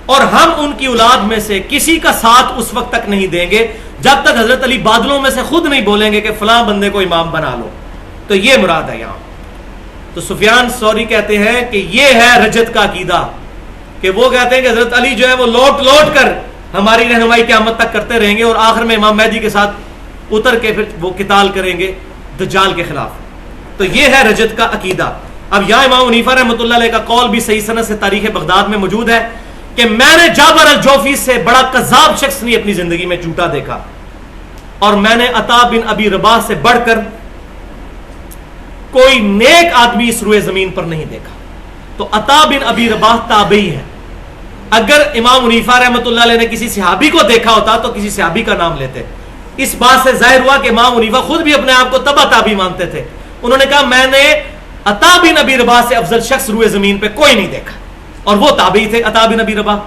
اور ہم ان کی اولاد میں سے کسی کا ساتھ اس وقت تک نہیں دیں گے جب تک حضرت علی بادلوں میں سے خود نہیں بولیں گے کہ فلاں بندے کو امام بنا لو. تو یہ مراد ہے یہاں. تو سفیان ثوری کہتے ہیں کہ یہ ہے رجت کا عقیدہ، کہ وہ کہتے ہیں کہ حضرت علی جو ہے وہ لوٹ کر ہماری رہنمائی قیامت تک کرتے رہیں گے اور آخر میں امام مہدی کے ساتھ اتر کے پھر وہ قتال کریں گے دجال کے خلاف. تو یہ ہے رجت کا عقیدہ. اب یہاں امام حنیفہ رحمۃ اللہ علیہ کا قول بھی صحیح سند سے تاریخ بغداد میں موجود ہے کہ میں نے جابر الجوفی سے بڑا کذاب شخص نہیں اپنی زندگی میں جھوٹا دیکھا، اور میں نے عطا بن ابی رباح سے بڑھ کر کوئی نیک آدمی اس روئے زمین پر نہیں دیکھا. تو عطا بن ابی رباح تابعی ہے. اگر امام حنیفہ رحمۃ اللہ علیہ نے کسی صحابی کو دیکھا ہوتا تو کسی صحابی کا نام لیتے. اس بات سے ظاہر ہوا کہ امام حنیفہ خود بھی اپنے آپ کو تبع تابعی مانتے تھے. انہوں نے کہا میں نے عطا بن ابی رباح سے افضل شخص روئے زمین پہ کوئی نہیں دیکھا، اور وہ تابعی تھے عطا بن ابی رباح.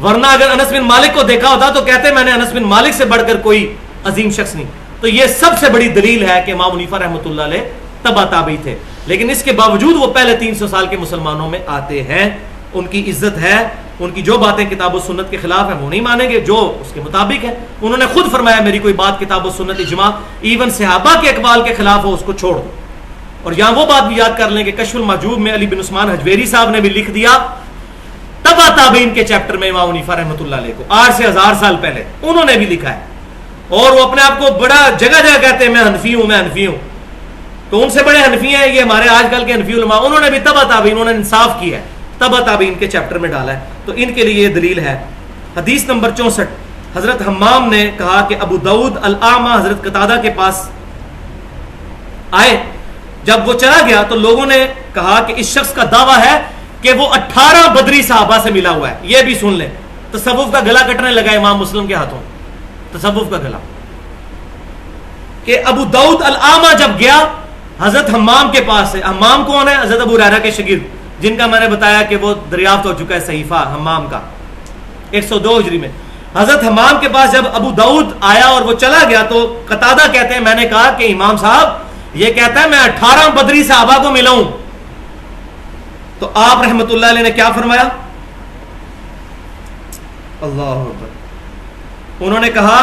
ورنہ اگر انس بن مالک کو دیکھا ہوتا تو کہتے میں نے انس بن مالک سے بڑھ کر کوئی عظیم شخص نہیں. تو یہ سب سے بڑی دلیل ہے کہ امام حنیفہ رحمۃ اللہ علیہ تبع تابعی تھے، لیکن اس کے باوجود وہ پہلے 300 سال کے مسلمانوں میں آتے ہیں. ان کی عزت ہے، ان کی جو باتیں کتاب و سنت کے خلاف ہیں وہ نہیں مانیں گے، جو اس کے مطابق ہے. انہوں نے خود فرمایا میری کوئی بات کتاب و سنت اجماع ایون صحابہ کے اقوال کے خلاف ہو اس کو چھوڑ دو. اور یہاں وہ بات بھی یاد کر لیں کہ کشف المحجوب میں علی بن عثمان حجویری صاحب نے بھی لکھ دیا تبع تابعین کے چیپٹر میں امام حنیفہ رحمۃ اللہ علیہ کو 8 سے 1000 سال پہلے انہوں نے بھی لکھا ہے. اور وہ اپنے آپ کو بڑا جگہ کہتے ہیں میں حنفی ہوں. تو ان سے بڑے حنفی ہیں یہ ہمارے آج کل کے حنفی علماء، انہوں نے بھی تبع تابعین، انہوں نے انصاف کیا ہے، تبع تابعین کے چیپٹر میں ڈالا ہے. تو ان کے لیے یہ دلیل ہے. حدیث نمبر 64. حضرت حمام نے کہا کہ ابو داؤد الاعمى حضرت قتادہ کے پاس آئے. جب وہ چلا گیا تو لوگوں نے کہا کہ اس شخص کا دعویٰ ہے کہ وہ 18 بدری صحابہ سے ملا ہوا ہے. یہ بھی سن لیں. تصوف کا گلا کٹنے لگا امام مسلم کے ہاتھوں، تصوف کا گلا. کہ ابو داؤد الاعمى جب گیا حضرت حمام کے پاس ہے. حمام کون ہے؟ حضرت ابو ہریرہ کے شاگرد، جن کا میں نے بتایا کہ وہ دریافت ہو چکا ہے صحیفہ حمام کا 102 ہجری میں. حضرت حمام کے پاس جب ابو داؤد آیا اور وہ چلا گیا تو قتادہ کہتے ہیں میں نے کہا کہ امام صاحب یہ کہتا ہے میں 18 بدری صحابہ کو ملا ہوں. تو آپ رحمت اللہ علیہ نے کیا فرمایا؟ اللہ اکبر. انہوں نے کہا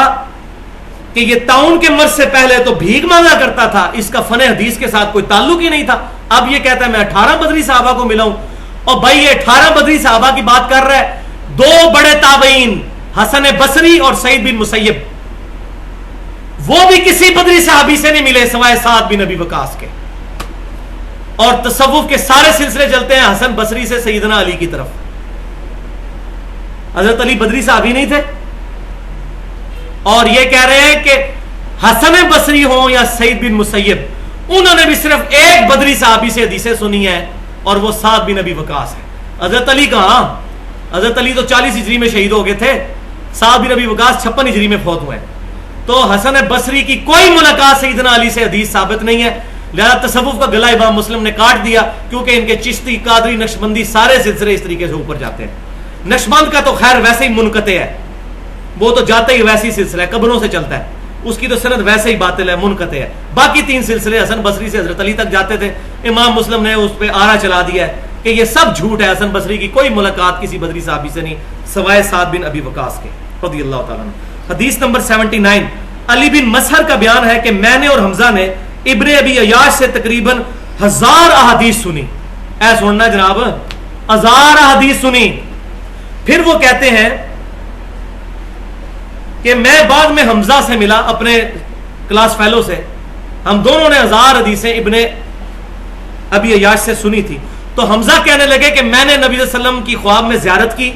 کہ یہ طاعون کے مرض سے پہلے تو بھیک مانگا کرتا تھا، اس کا فن حدیث کے ساتھ کوئی تعلق ہی نہیں تھا. اب یہ کہتا ہے میں 18 بدری صحابہ کو ملا ہوں. اور بھائی یہ 18 بدری صحابہ کی بات کر رہا ہے. 2 بڑے تابعین حسن بصری اور سعید بن مسیب، وہ بھی کسی بدری صحابی سے نہیں ملے سوائے سعد بن ابی وقاص کے. اور تصوف کے سارے سلسلے چلتے ہیں حسن بصری سے سیدنا علی کی طرف. حضرت علی بدری صحابی نہیں تھے, اور یہ کہہ رہے ہیں کہ حسن بصری ہوں یا سعید بن مسیب, انہوں نے بھی صرف ایک بدری صحابی سے حدیثیں سنی ہیں, اور وہ سعد بن ابی وقاص ہے. حضرت علی کہاں؟ حضرت علی تو 40 ہجری میں شہید ہو گئے تھے, سعد بن ابی وقاص 56 ہجری میں فوت ہوئے. تو حسن بصری کی کوئی ملاقات سیدنا علی سے حدیث ثابت نہیں ہے. لہذا تصوف کا گلا امام مسلم نے کاٹ دیا, کیونکہ ان کے چشتی, قادری, نقشبندی سارے سلسلے اس طریقے سے اوپر جاتے ہیں. نقشبند کا تو خیر ویسے ہی منقطع ہے, وہ تو جاتے ہی ویسے ہی سلسلہ ہے, قبروں سے چلتا ہے, اس کی تو سند ویسے ہی باطل ہے, منقطع ہے. باقی 3 سلسلے حسن بصری سے حضرت علی تک جاتے تھے. امام مسلم نے اس پہ آرا چلا دیا ہے کہ یہ سب جھوٹ ہے, حسن بصری کی کوئی ملاقات کسی بدری صحابی سے نہیں سوائے سعد بن ابی وقاص کے رضی اللہ تعالیٰ عنہ. حدیث نمبر 79, علی بن مسہر کا بیان ہے کہ میں نے اور حمزہ نے ابن ابی عیاش سے تقریباً 1000 احادیث سنی. اے سننا جناب, 1000 احادیث سنی. پھر وہ کہتے ہیں کہ میں بعد میں حمزہ سے ملا, اپنے کلاس فیلو سے, ہم دونوں نے 1000 حدیثیں ابن ابی عیاش سے سنی تھی. تو حمزہ کہنے لگے کہ میں نے نبی صلی اللہ علیہ وسلم کی خواب میں زیارت کی,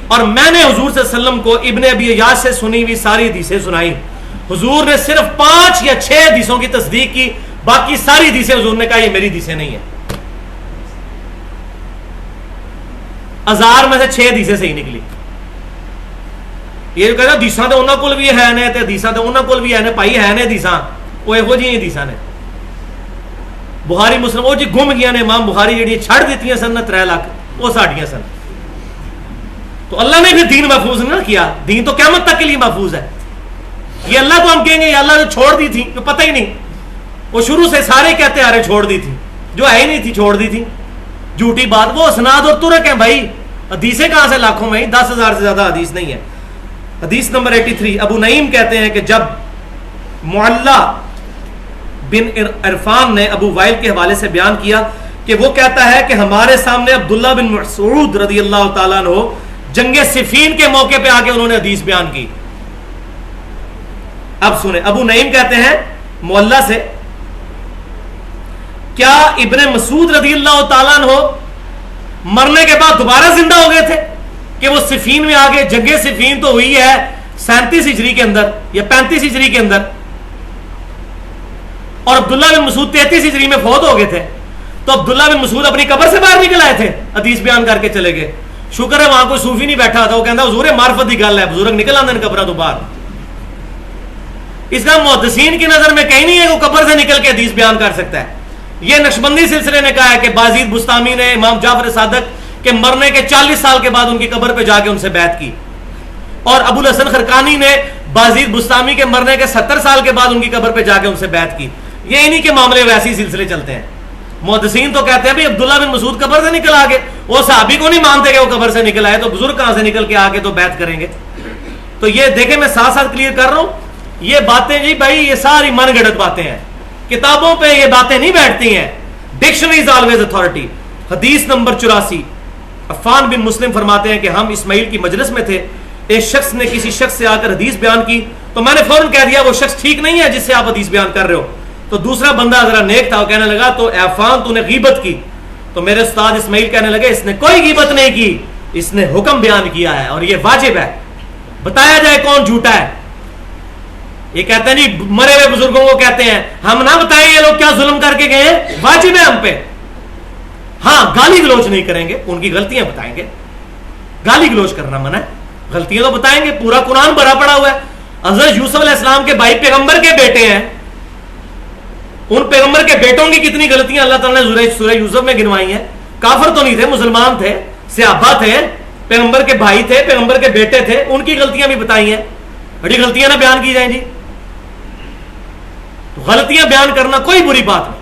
اور میں نے حضور صلی اللہ علیہ وسلم کو ابن ابی عیاش سے سنی ہوئی ساری حدیثیں سنائی. حضور نے صرف 5 یا 6 حدیثوں کی تصدیق کی, باقی ساری حدیثیں حضور نے کہا یہ میری حدیثیں نہیں ہیں. 1000 میں سے 6 حدیثیں صحیح نکلی. یہ کہتا حدیثاں تے انہاں کول بھی ہے نے, تے حدیثاں تے انہاں کول بھی ہے نے, بھائی ہے نے حدیثاں, وہ ایہو جی حدیثاں نے. بخاری مسلم وہ جی گم گیا نے, امام بخاری جڑی چھڑ دیتی ہیں سن 3 لاکھ, وہ ساڈیاں سن. تو اللہ نے بھی دین محفوظ نہ کیا, دین تو قیامت تک کے لیے محفوظ ہے. یہ اللہ کو ہم کہیں گے یہ اللہ نے چھوڑ دی تھی, تو پتہ ہی نہیں, وہ شروع سے سارے کہتے آ رہے چھوڑ دی تھی, جو ہے ہی نہیں تھی چھوڑ دی تھی. جھوٹی بات, وہ اسناد اور ترک ہیں بھائی, حدیثیں کہاں سے لاشوں میں, 10,000 سے زیادہ حدیث نہیں ہے. حدیث نمبر 83, ابو نعیم کہتے ہیں کہ جب معلّہ بن عرفان نے ابو وائل کے حوالے سے بیان کیا کہ وہ کہتا ہے کہ ہمارے سامنے عبداللہ بن مسعود رضی اللہ تعالیٰ عنہ جنگ صفین کے موقع پہ آ کے انہوں نے حدیث بیان کی. اب سنیں, ابو نعیم کہتے ہیں معلّہ سے, کیا ابن مسعود رضی اللہ تعالیٰ عنہ مرنے کے بعد دوبارہ زندہ ہو گئے تھے کہ وہ صفین میں آگے؟ جنگ صفین تو ہوئی ہے 37 ہجری کے اندر یا 35 ہجری کے اندر, اور عبداللہ بن مسعود 33 ہجری میں فوت ہو گئے تھے. تو عبداللہ بن مسعود اپنی قبر سے باہر نکل آئے تھے, حدیث بیان کر کے چلے گئے. شکر ہے وہاں کوئی صوفی نہیں بیٹھا تھا, وہ کہتا حضور معرفت کی گل ہے, بزرگ نکل آتے ہیں قبروں تو باہر. اس کا محدثین کی نظر میں کہیں نہیں ہے کہ وہ قبر سے نکل کے حدیث بیان کر سکتا ہے. یہ نقشبندی سلسلے نے کہا ہے کہ بازید بستامی نے امام جعفر صادق کے مرنے کے 40 سال کے بعد ان کی قبر پہ جا کے ان سے بیعت کی, اور ابو الحسن خرقانی نے بازید بستامی کے مرنے کے 70 سال کے بعد ان کی قبر پہ جا کے ان سے بیعت کی. یہ انہی کے معاملے ویسے ہی سلسلے چلتے ہیں. محدثین تو کہتے ہیں بھائی عبداللہ بن مسعود قبر سے نکل آگے, وہ صحابی کو نہیں مانتے کہ وہ قبر سے نکل آئے, تو بزرگ کہاں سے نکل کے آگے تو بیعت کریں گے. تو یہ دیکھیں میں ساتھ ساتھ کلیئر کر رہا ہوں, یہ باتیں جی بھائی یہ ساری من گھڑت باتیں ہیں, کتابوں پہ یہ باتیں نہیں بیٹھتی ہیں. Dictionary is always authority. حدیث نمبر 84, عفان بن مسلم فرماتے ہیں کہ ہم اسماعیل کی مجلس میں تھے, ایک شخص نے کسی شخص سے آ کر حدیث بیان کی, تو میں نے فوراً کہہ دیا وہ شخص ٹھیک نہیں ہے جس سے آپ حدیث بیان کر رہے ہو. تو دوسرا بندہ ذرا نیک تھا, وہ کہنے لگا تو اے عفان تو نے غیبت کی. تو میرے استاد اسماعیل کہنے لگے اس نے کوئی غیبت نہیں کی, اس نے حکم بیان کیا ہے اور یہ واجب ہے, بتایا جائے کون جھوٹا ہے. یہ کہتے ہیں جی مرے ہوئے بزرگوں کو کہتے ہیں ہم نہ بتائیں یہ لوگ کیا ظلم کر کے گئے ہیں, واجب ہے ہم پہ. ہاں گالی گلوچ نہیں کریں گے, ان کی غلطیاں بتائیں گے, گالی گلوچ کرنا منع ہے, غلطیاں تو بتائیں گے. پورا قرآن بھرا پڑا ہوا ہے. حضرت یوسف علیہ السلام کے بھائی پیغمبر کے بیٹے ہیں, ان پیغمبر کے بیٹوں کی کتنی غلطیاں اللہ تعالیٰ نے سورہ یوسف میں گنوائی ہیں. کافر تو نہیں تھے, مسلمان تھے, صحابہ تھے, پیغمبر کے بھائی تھے, پیغمبر کے بیٹے تھے, ان کی غلطیاں بھی بتائی ہیں. بڑی غلطیاں نہ بیان کی جائیں جی. تو غلطیاں بیان کرنا کوئی بری بات نہیں.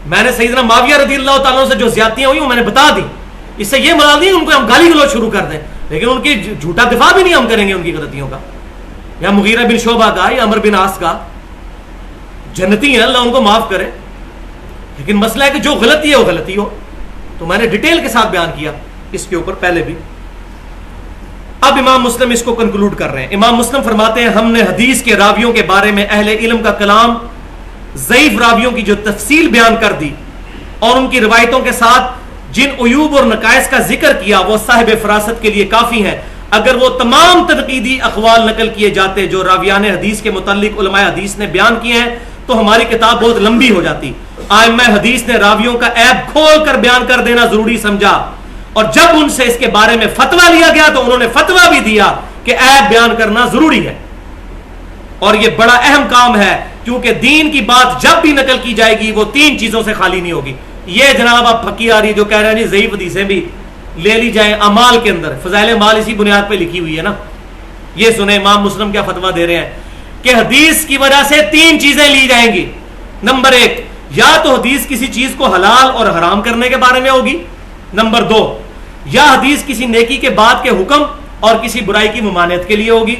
میں نے سیدنا معاویہ رضی اللہ تعالیٰ سے جو زیادتیاں ہوئی وہ میں نے بتا دی. اس سے یہ مراد نہیں ان کو ہم گالی گلوچ شروع کر دیں, لیکن ان کی جھوٹا دفاع بھی نہیں ہم کریں گے ان کی غلطیوں کا, یا مغیرہ بن شعبہ کا یا عمر بن عاص کا. جنتی ہیں, اللہ ان کو معاف کرے, لیکن مسئلہ ہے کہ جو غلطی ہے وہ غلطی ہو. تو میں نے ڈیٹیل کے ساتھ بیان کیا اس کے اوپر پہلے بھی. اب امام مسلم اس کو کنکلوڈ کر رہے ہیں. امام مسلم فرماتے ہیں ہم نے حدیث کے راویوں کے بارے میں اہل علم کا کلام، ضعیف راویوں کی جو تفصیل بیان کر دی اور ان کی روایتوں کے ساتھ جن عیوب اور نقائص کا ذکر کیا وہ صاحب فراست کے لیے کافی ہیں. اگر وہ تمام تنقیدی اقوال نقل کیے جاتے جو راویان حدیث کے متعلق علماء حدیث نے بیان کیے ہیں تو ہماری کتاب بہت لمبی ہو جاتی. ائمہ حدیث نے راویوں کا عیب کھول کر بیان کر دینا ضروری سمجھا، اور جب ان سے اس کے بارے میں فتویٰ لیا گیا تو انہوں نے فتویٰ بھی دیا کہ عیب بیان کرنا ضروری ہے. اور یہ بڑا اہم کام ہے کیونکہ دین کی بات جب بھی نقل کی جائے گی وہ تین چیزوں سے خالی نہیں ہوگی. یہ جناب اب پھکی آ رہی جو کہہ رہے ہیں جی ضعیف حدیثیں بھی لے لی جائیں اعمال کے اندر، فضائل اعمال اسی بنیاد پہ لکھی ہوئی ہے نا. یہ سنیں امام مسلم کیا فتویٰ دے رہے ہیں کہ حدیث کی وجہ سے تین چیزیں لی جائیں گی. نمبر ایک، یا تو حدیث کسی چیز کو حلال اور حرام کرنے کے بارے میں ہوگی. نمبر دو، یا حدیث کسی نیکی کے بعد کے حکم اور کسی برائی کی ممانعت کے لیے ہوگی.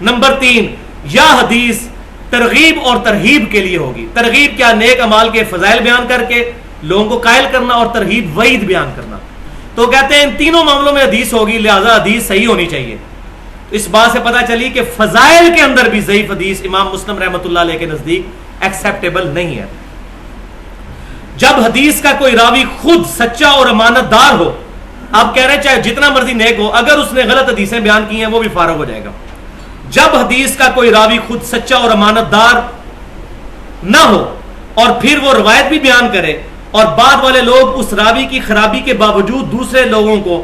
نمبر تین، یا حدیث ترغیب اور ترہیب کے لیے ہوگی. ترغیب کیا؟ نیک اعمال کے فضائل بیان کر کے لوگوں کو قائل کرنا، اور ترہیب وعید بیان کرنا. تو کہتے ہیں ان تینوں معاملوں میں حدیث ہوگی، لہذا حدیث صحیح ہونی چاہیے. اس بات سے پتہ چلی کہ فضائل کے اندر بھی ضعیف حدیث امام مسلم رحمۃ اللہ علیہ کے نزدیک ایکسیپٹیبل نہیں ہے. جب حدیث کا کوئی راوی خود سچا اور امانت دار ہو، آپ کہہ رہے ہیں چاہے جتنا مرضی نیک ہو، اگر اس نے غلط حدیثیں بیان کی ہیں وہ بھی فارغ ہو جائے گا. جب حدیث کا کوئی راوی خود سچا اور امانت دار نہ ہو اور پھر وہ روایت بھی بیان کرے اور بعد والے لوگ اس راوی کی خرابی کے باوجود دوسرے لوگوں کو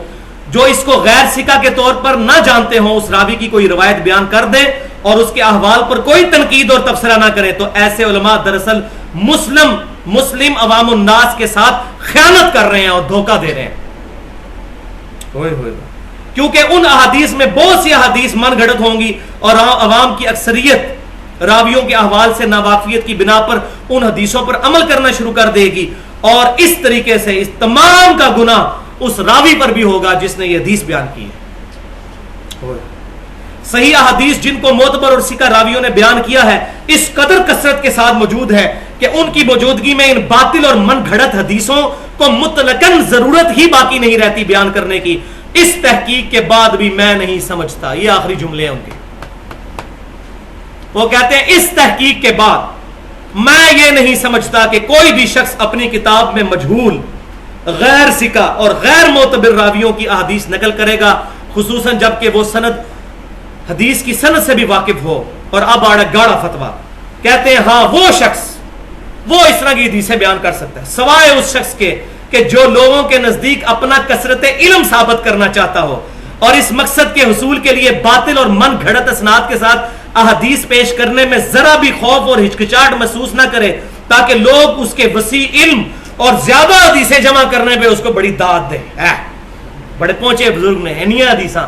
جو اس کو غیر ثقہ کے طور پر نہ جانتے ہوں اس راوی کی کوئی روایت بیان کر دیں اور اس کے احوال پر کوئی تنقید اور تبصرہ نہ کریں، تو ایسے علماء دراصل مسلم عوام الناس کے ساتھ خیانت کر رہے ہیں اور دھوکہ دے رہے ہیں. کیونکہ ان احادیث میں بہت سی احادیث من گھڑت ہوں گی اور عوام کی اکثریت راویوں کے احوال سے ناواقفیت کی بنا پر ان حدیثوں پر عمل کرنا شروع کر دے گی، اور اس طریقے سے اس تمام کا گناہ اس راوی پر بھی ہوگا جس نے یہ حدیث بیان کی ہے. صحیح احادیث جن کو معتبر اور ثقہ راویوں نے بیان کیا ہے اس قدر کثرت کے ساتھ موجود ہے کہ ان کی موجودگی میں ان باطل اور من گھڑت حدیثوں کو مطلقاً ضرورت ہی باقی نہیں رہتی بیان کرنے کی. اس تحقیق کے بعد بھی میں نہیں سمجھتا، یہ آخری جملے ہیں ان کے. وہ کہتے ہیں اس تحقیق کے بعد میں یہ نہیں سمجھتا کہ کوئی بھی شخص اپنی کتاب میں مجہول، غیر ثقہ اور غیر معتبر راویوں کی احادیث نقل کرے گا، خصوصاً جب کہ وہ سند حدیث کی سند سے بھی واقف ہو. اور اب آڑا گاڑا فتویٰ کہتے ہیں ہاں وہ شخص وہ اس طرح کی حدیثیں بیان کر سکتا ہے سوائے اس شخص کے کہ جو لوگوں کے نزدیک اپنا کثرت علم ثابت کرنا چاہتا ہو اور اس مقصد کے حصول کے لیے باطل اور من گھڑت اسناد کے ساتھ احادیث پیش کرنے میں ذرا بھی خوف اور ہچکچاہٹ محسوس نہ کرے تاکہ لوگ اس کے وسیع علم اور زیادہ حدیثیں جمع کرنے پہ اس کو بڑی داد دیں. بڑے پہنچے بزرگ نے انیاں حدیثاں.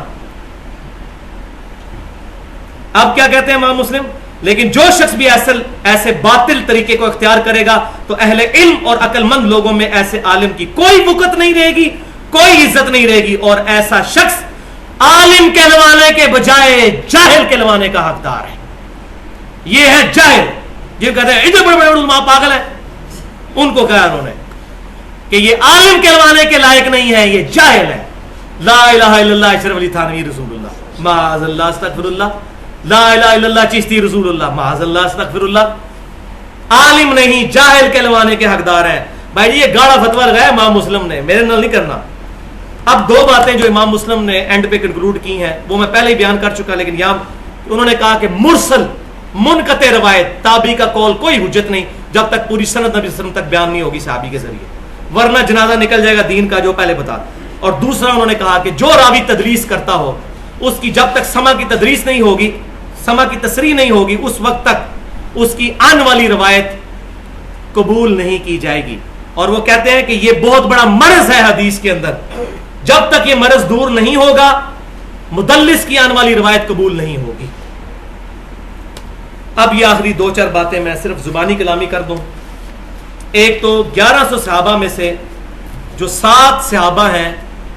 اب کیا کہتے ہیں امام مسلم؟ لیکن جو شخص بھی ایسے باطل طریقے کو اختیار کرے گا تو اہل علم اور عقل مند لوگوں میں ایسے عالم کی کوئی وقت نہیں رہے گی، کوئی عزت نہیں رہے گی، اور ایسا شخص عالم کہلوانے کے بجائے جاہل کہلوانے کا حقدار ہے. یہ ہے جاہل. جو کہتے ہیں اتنے بڑے بڑے علماء پاگل ہیں، ان کو کہا انہوں نے کہ یہ عالم کہلوانے کے لائق نہیں ہے، یہ جاہل ہے. لا الہ الا اللہ اشرف علی تھانوی رسول اللہ معاذ اللہ استغفر اللہ، لا الہ الا اللہ چشتی رسول اللہ معاذ اللہ استغفر اللہ. عالم نہیں، جاہل کہلوانے کے حقدار ہیں. بھائی یہ گاڑا فتویٰ لگایا امام مسلم نے، میرے نال نہیں کرنا. اب دو باتیں جو امام مسلم نے اینڈ پہ کنکلوڈ کی ہیں وہ میں پہلے ہی بیان کر چکا، لیکن یہاں انہوں نے کہا کہ مرسل منقطع روایت تابعی کا قول کوئی حجت نہیں جب تک پوری سند نبی صلی اللہ علیہ وسلم تک بیان نہیں ہوگی صحابی کے ذریعے، ورنہ جنازہ نکل جائے گا دین کا جو پہلے بتا. اور دوسرا انہوں نے کہا کہ جو راوی تدریس کرتا ہو اس کی جب تک سما کی تدریس نہیں ہوگی، سما کی تصریح نہیں ہوگی، اس وقت تک اس کی آن والی روایت قبول نہیں کی جائے گی. اور وہ کہتے ہیں کہ یہ بہت بڑا مرض ہے حدیث کے اندر، جب تک یہ مرض دور نہیں ہوگا مدلس کی آن والی روایت قبول نہیں ہوگی. اب یہ آخری دو چار باتیں میں صرف زبانی کلامی کر دوں. ایک تو 1100 صحابہ میں سے جو 7 صحابہ ہیں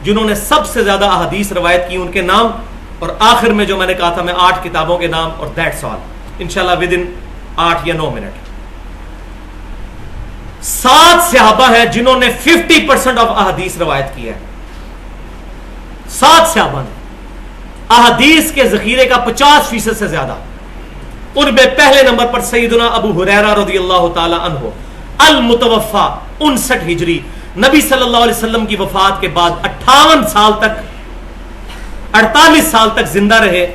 جنہوں نے سب سے زیادہ احادیث روایت کی ان کے نام، اور آخر میں جو میں نے کہا تھا میں 8 کتابوں کے نام، اور دیٹس آل انشاءاللہ ودن 8 یا 9 منٹ. 7 صحابہ ہیں جنہوں نے 50% آف احادیث روایت کی ہے. 7 صحابہ نے. احادیث کے ذخیرے کا 50% سے زیادہ. ان میں پہلے نمبر پر سیدنا ابو ہریرہ رضی اللہ تعالی عنہ المتوفا 59 ہجری، نبی صلی اللہ علیہ وسلم کی وفات کے بعد 48 سال تک زندہ رہے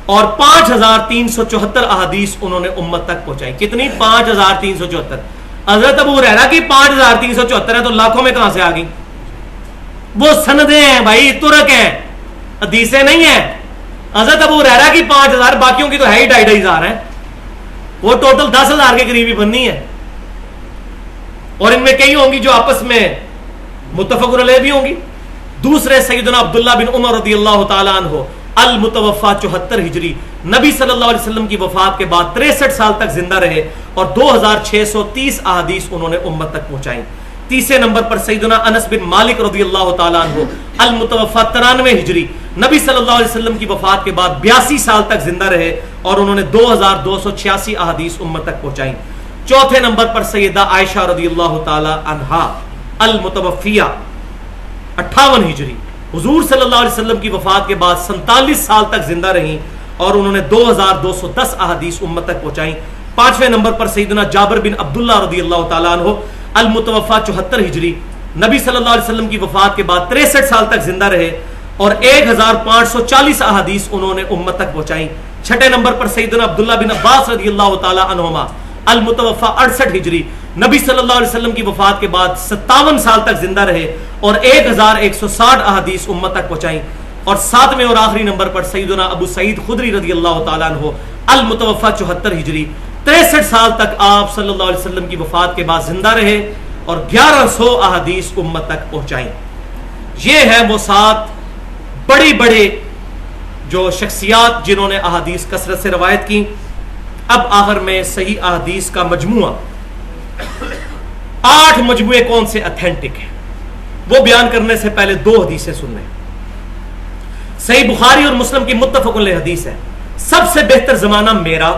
اور 5374 احادیث انہوں نے امت تک پہنچائی. کتنی؟ 5374. حضرت ابو ہریرہ کی 5374 ہے تو لاکھوں میں کہاں سے آ گئی؟ وہ سندیں ہیں بھائی، ترک ہیں، حدیثیں نہیں ہیں. حضرت ابو ہریرہ کی 5000، باقیوں کی تو ہے ہی 2500 ہیں. وہ ٹوٹل 10,000 کے قریب ہی بننی ہے، اور ان میں کئی ہوں گی جو آپس میں متفق علیہ بھی ہوں گی. دوسرے سیدنا عبداللہ بن عمر رضی اللہ تعالی عنہ المتوفا 74 ہجری، نبی صلی اللہ علیہ وسلم کی وفات کے بعد 63 سال تک زندہ رہے اور 2630 احادیث انہوں نے امت تک پہنچائی. تیسرے نمبر پر سیدنا انس بن مالک رضی اللہ تعالی عنہ المتوفا 93 ہجری، نبی صلی اللہ علیہ وسلم کی وفات کے بعد 82 سال تک زندہ رہے اور انہوں نے 2286 احادیث امت تک پہنچائی. چوتھے نمبر پر سیدہ عائشہ رضی اللہ تعالی عنہا المتوفیہ 58 ہجری، حضور صلی اللہ علیہ وسلم کی وفات کے بعد 47 سال تک زندہ رہیں اور انہوں نے 2210 احادیث امت تک پہنچائیں. پانچویں نمبر پر سیدنا جابر بن عبداللہ رضی اللہ تعالیٰ عنہ المتوفا 74 ہجری، نبی صلی اللہ علیہ وسلم کی وفات کے بعد 63 سال تک زندہ رہے اور 1540 احادیث انہوں نے امت تک پہنچائیں. چھٹے نمبر پر سیدنا عبداللہ بن عباس رضی اللہ تعالیٰ عنہما المتوفا 68 ہجری، نبی صلی اللہ علیہ وسلم کی وفات کے بعد 57 سال تک زندہ رہے اور 1160 احادیث امت تک پہنچائیں. اور ساتویں اور آخری نمبر پر سیدنا ابو سعید خدری رضی اللہ تعالیٰ عنہ المتوفا 74 ہجری، 63 سال تک آپ صلی اللہ علیہ وسلم کی وفات کے بعد زندہ رہے اور 1100 احادیث امت تک پہنچائیں. یہ ہیں وہ 7 بڑے جو شخصیات جنہوں نے احادیث کثرت سے روایت کی. اب آخر میں صحیح احادیث کا مجموعہ 8 مجموعے کون سے اتھینٹک ہیں وہ بیان کرنے سے پہلے 2 حدیثیں سن لیں. صحیح بخاری اور مسلم کی متفق علیہ حدیث ہے، سب سے بہتر زمانہ میرا،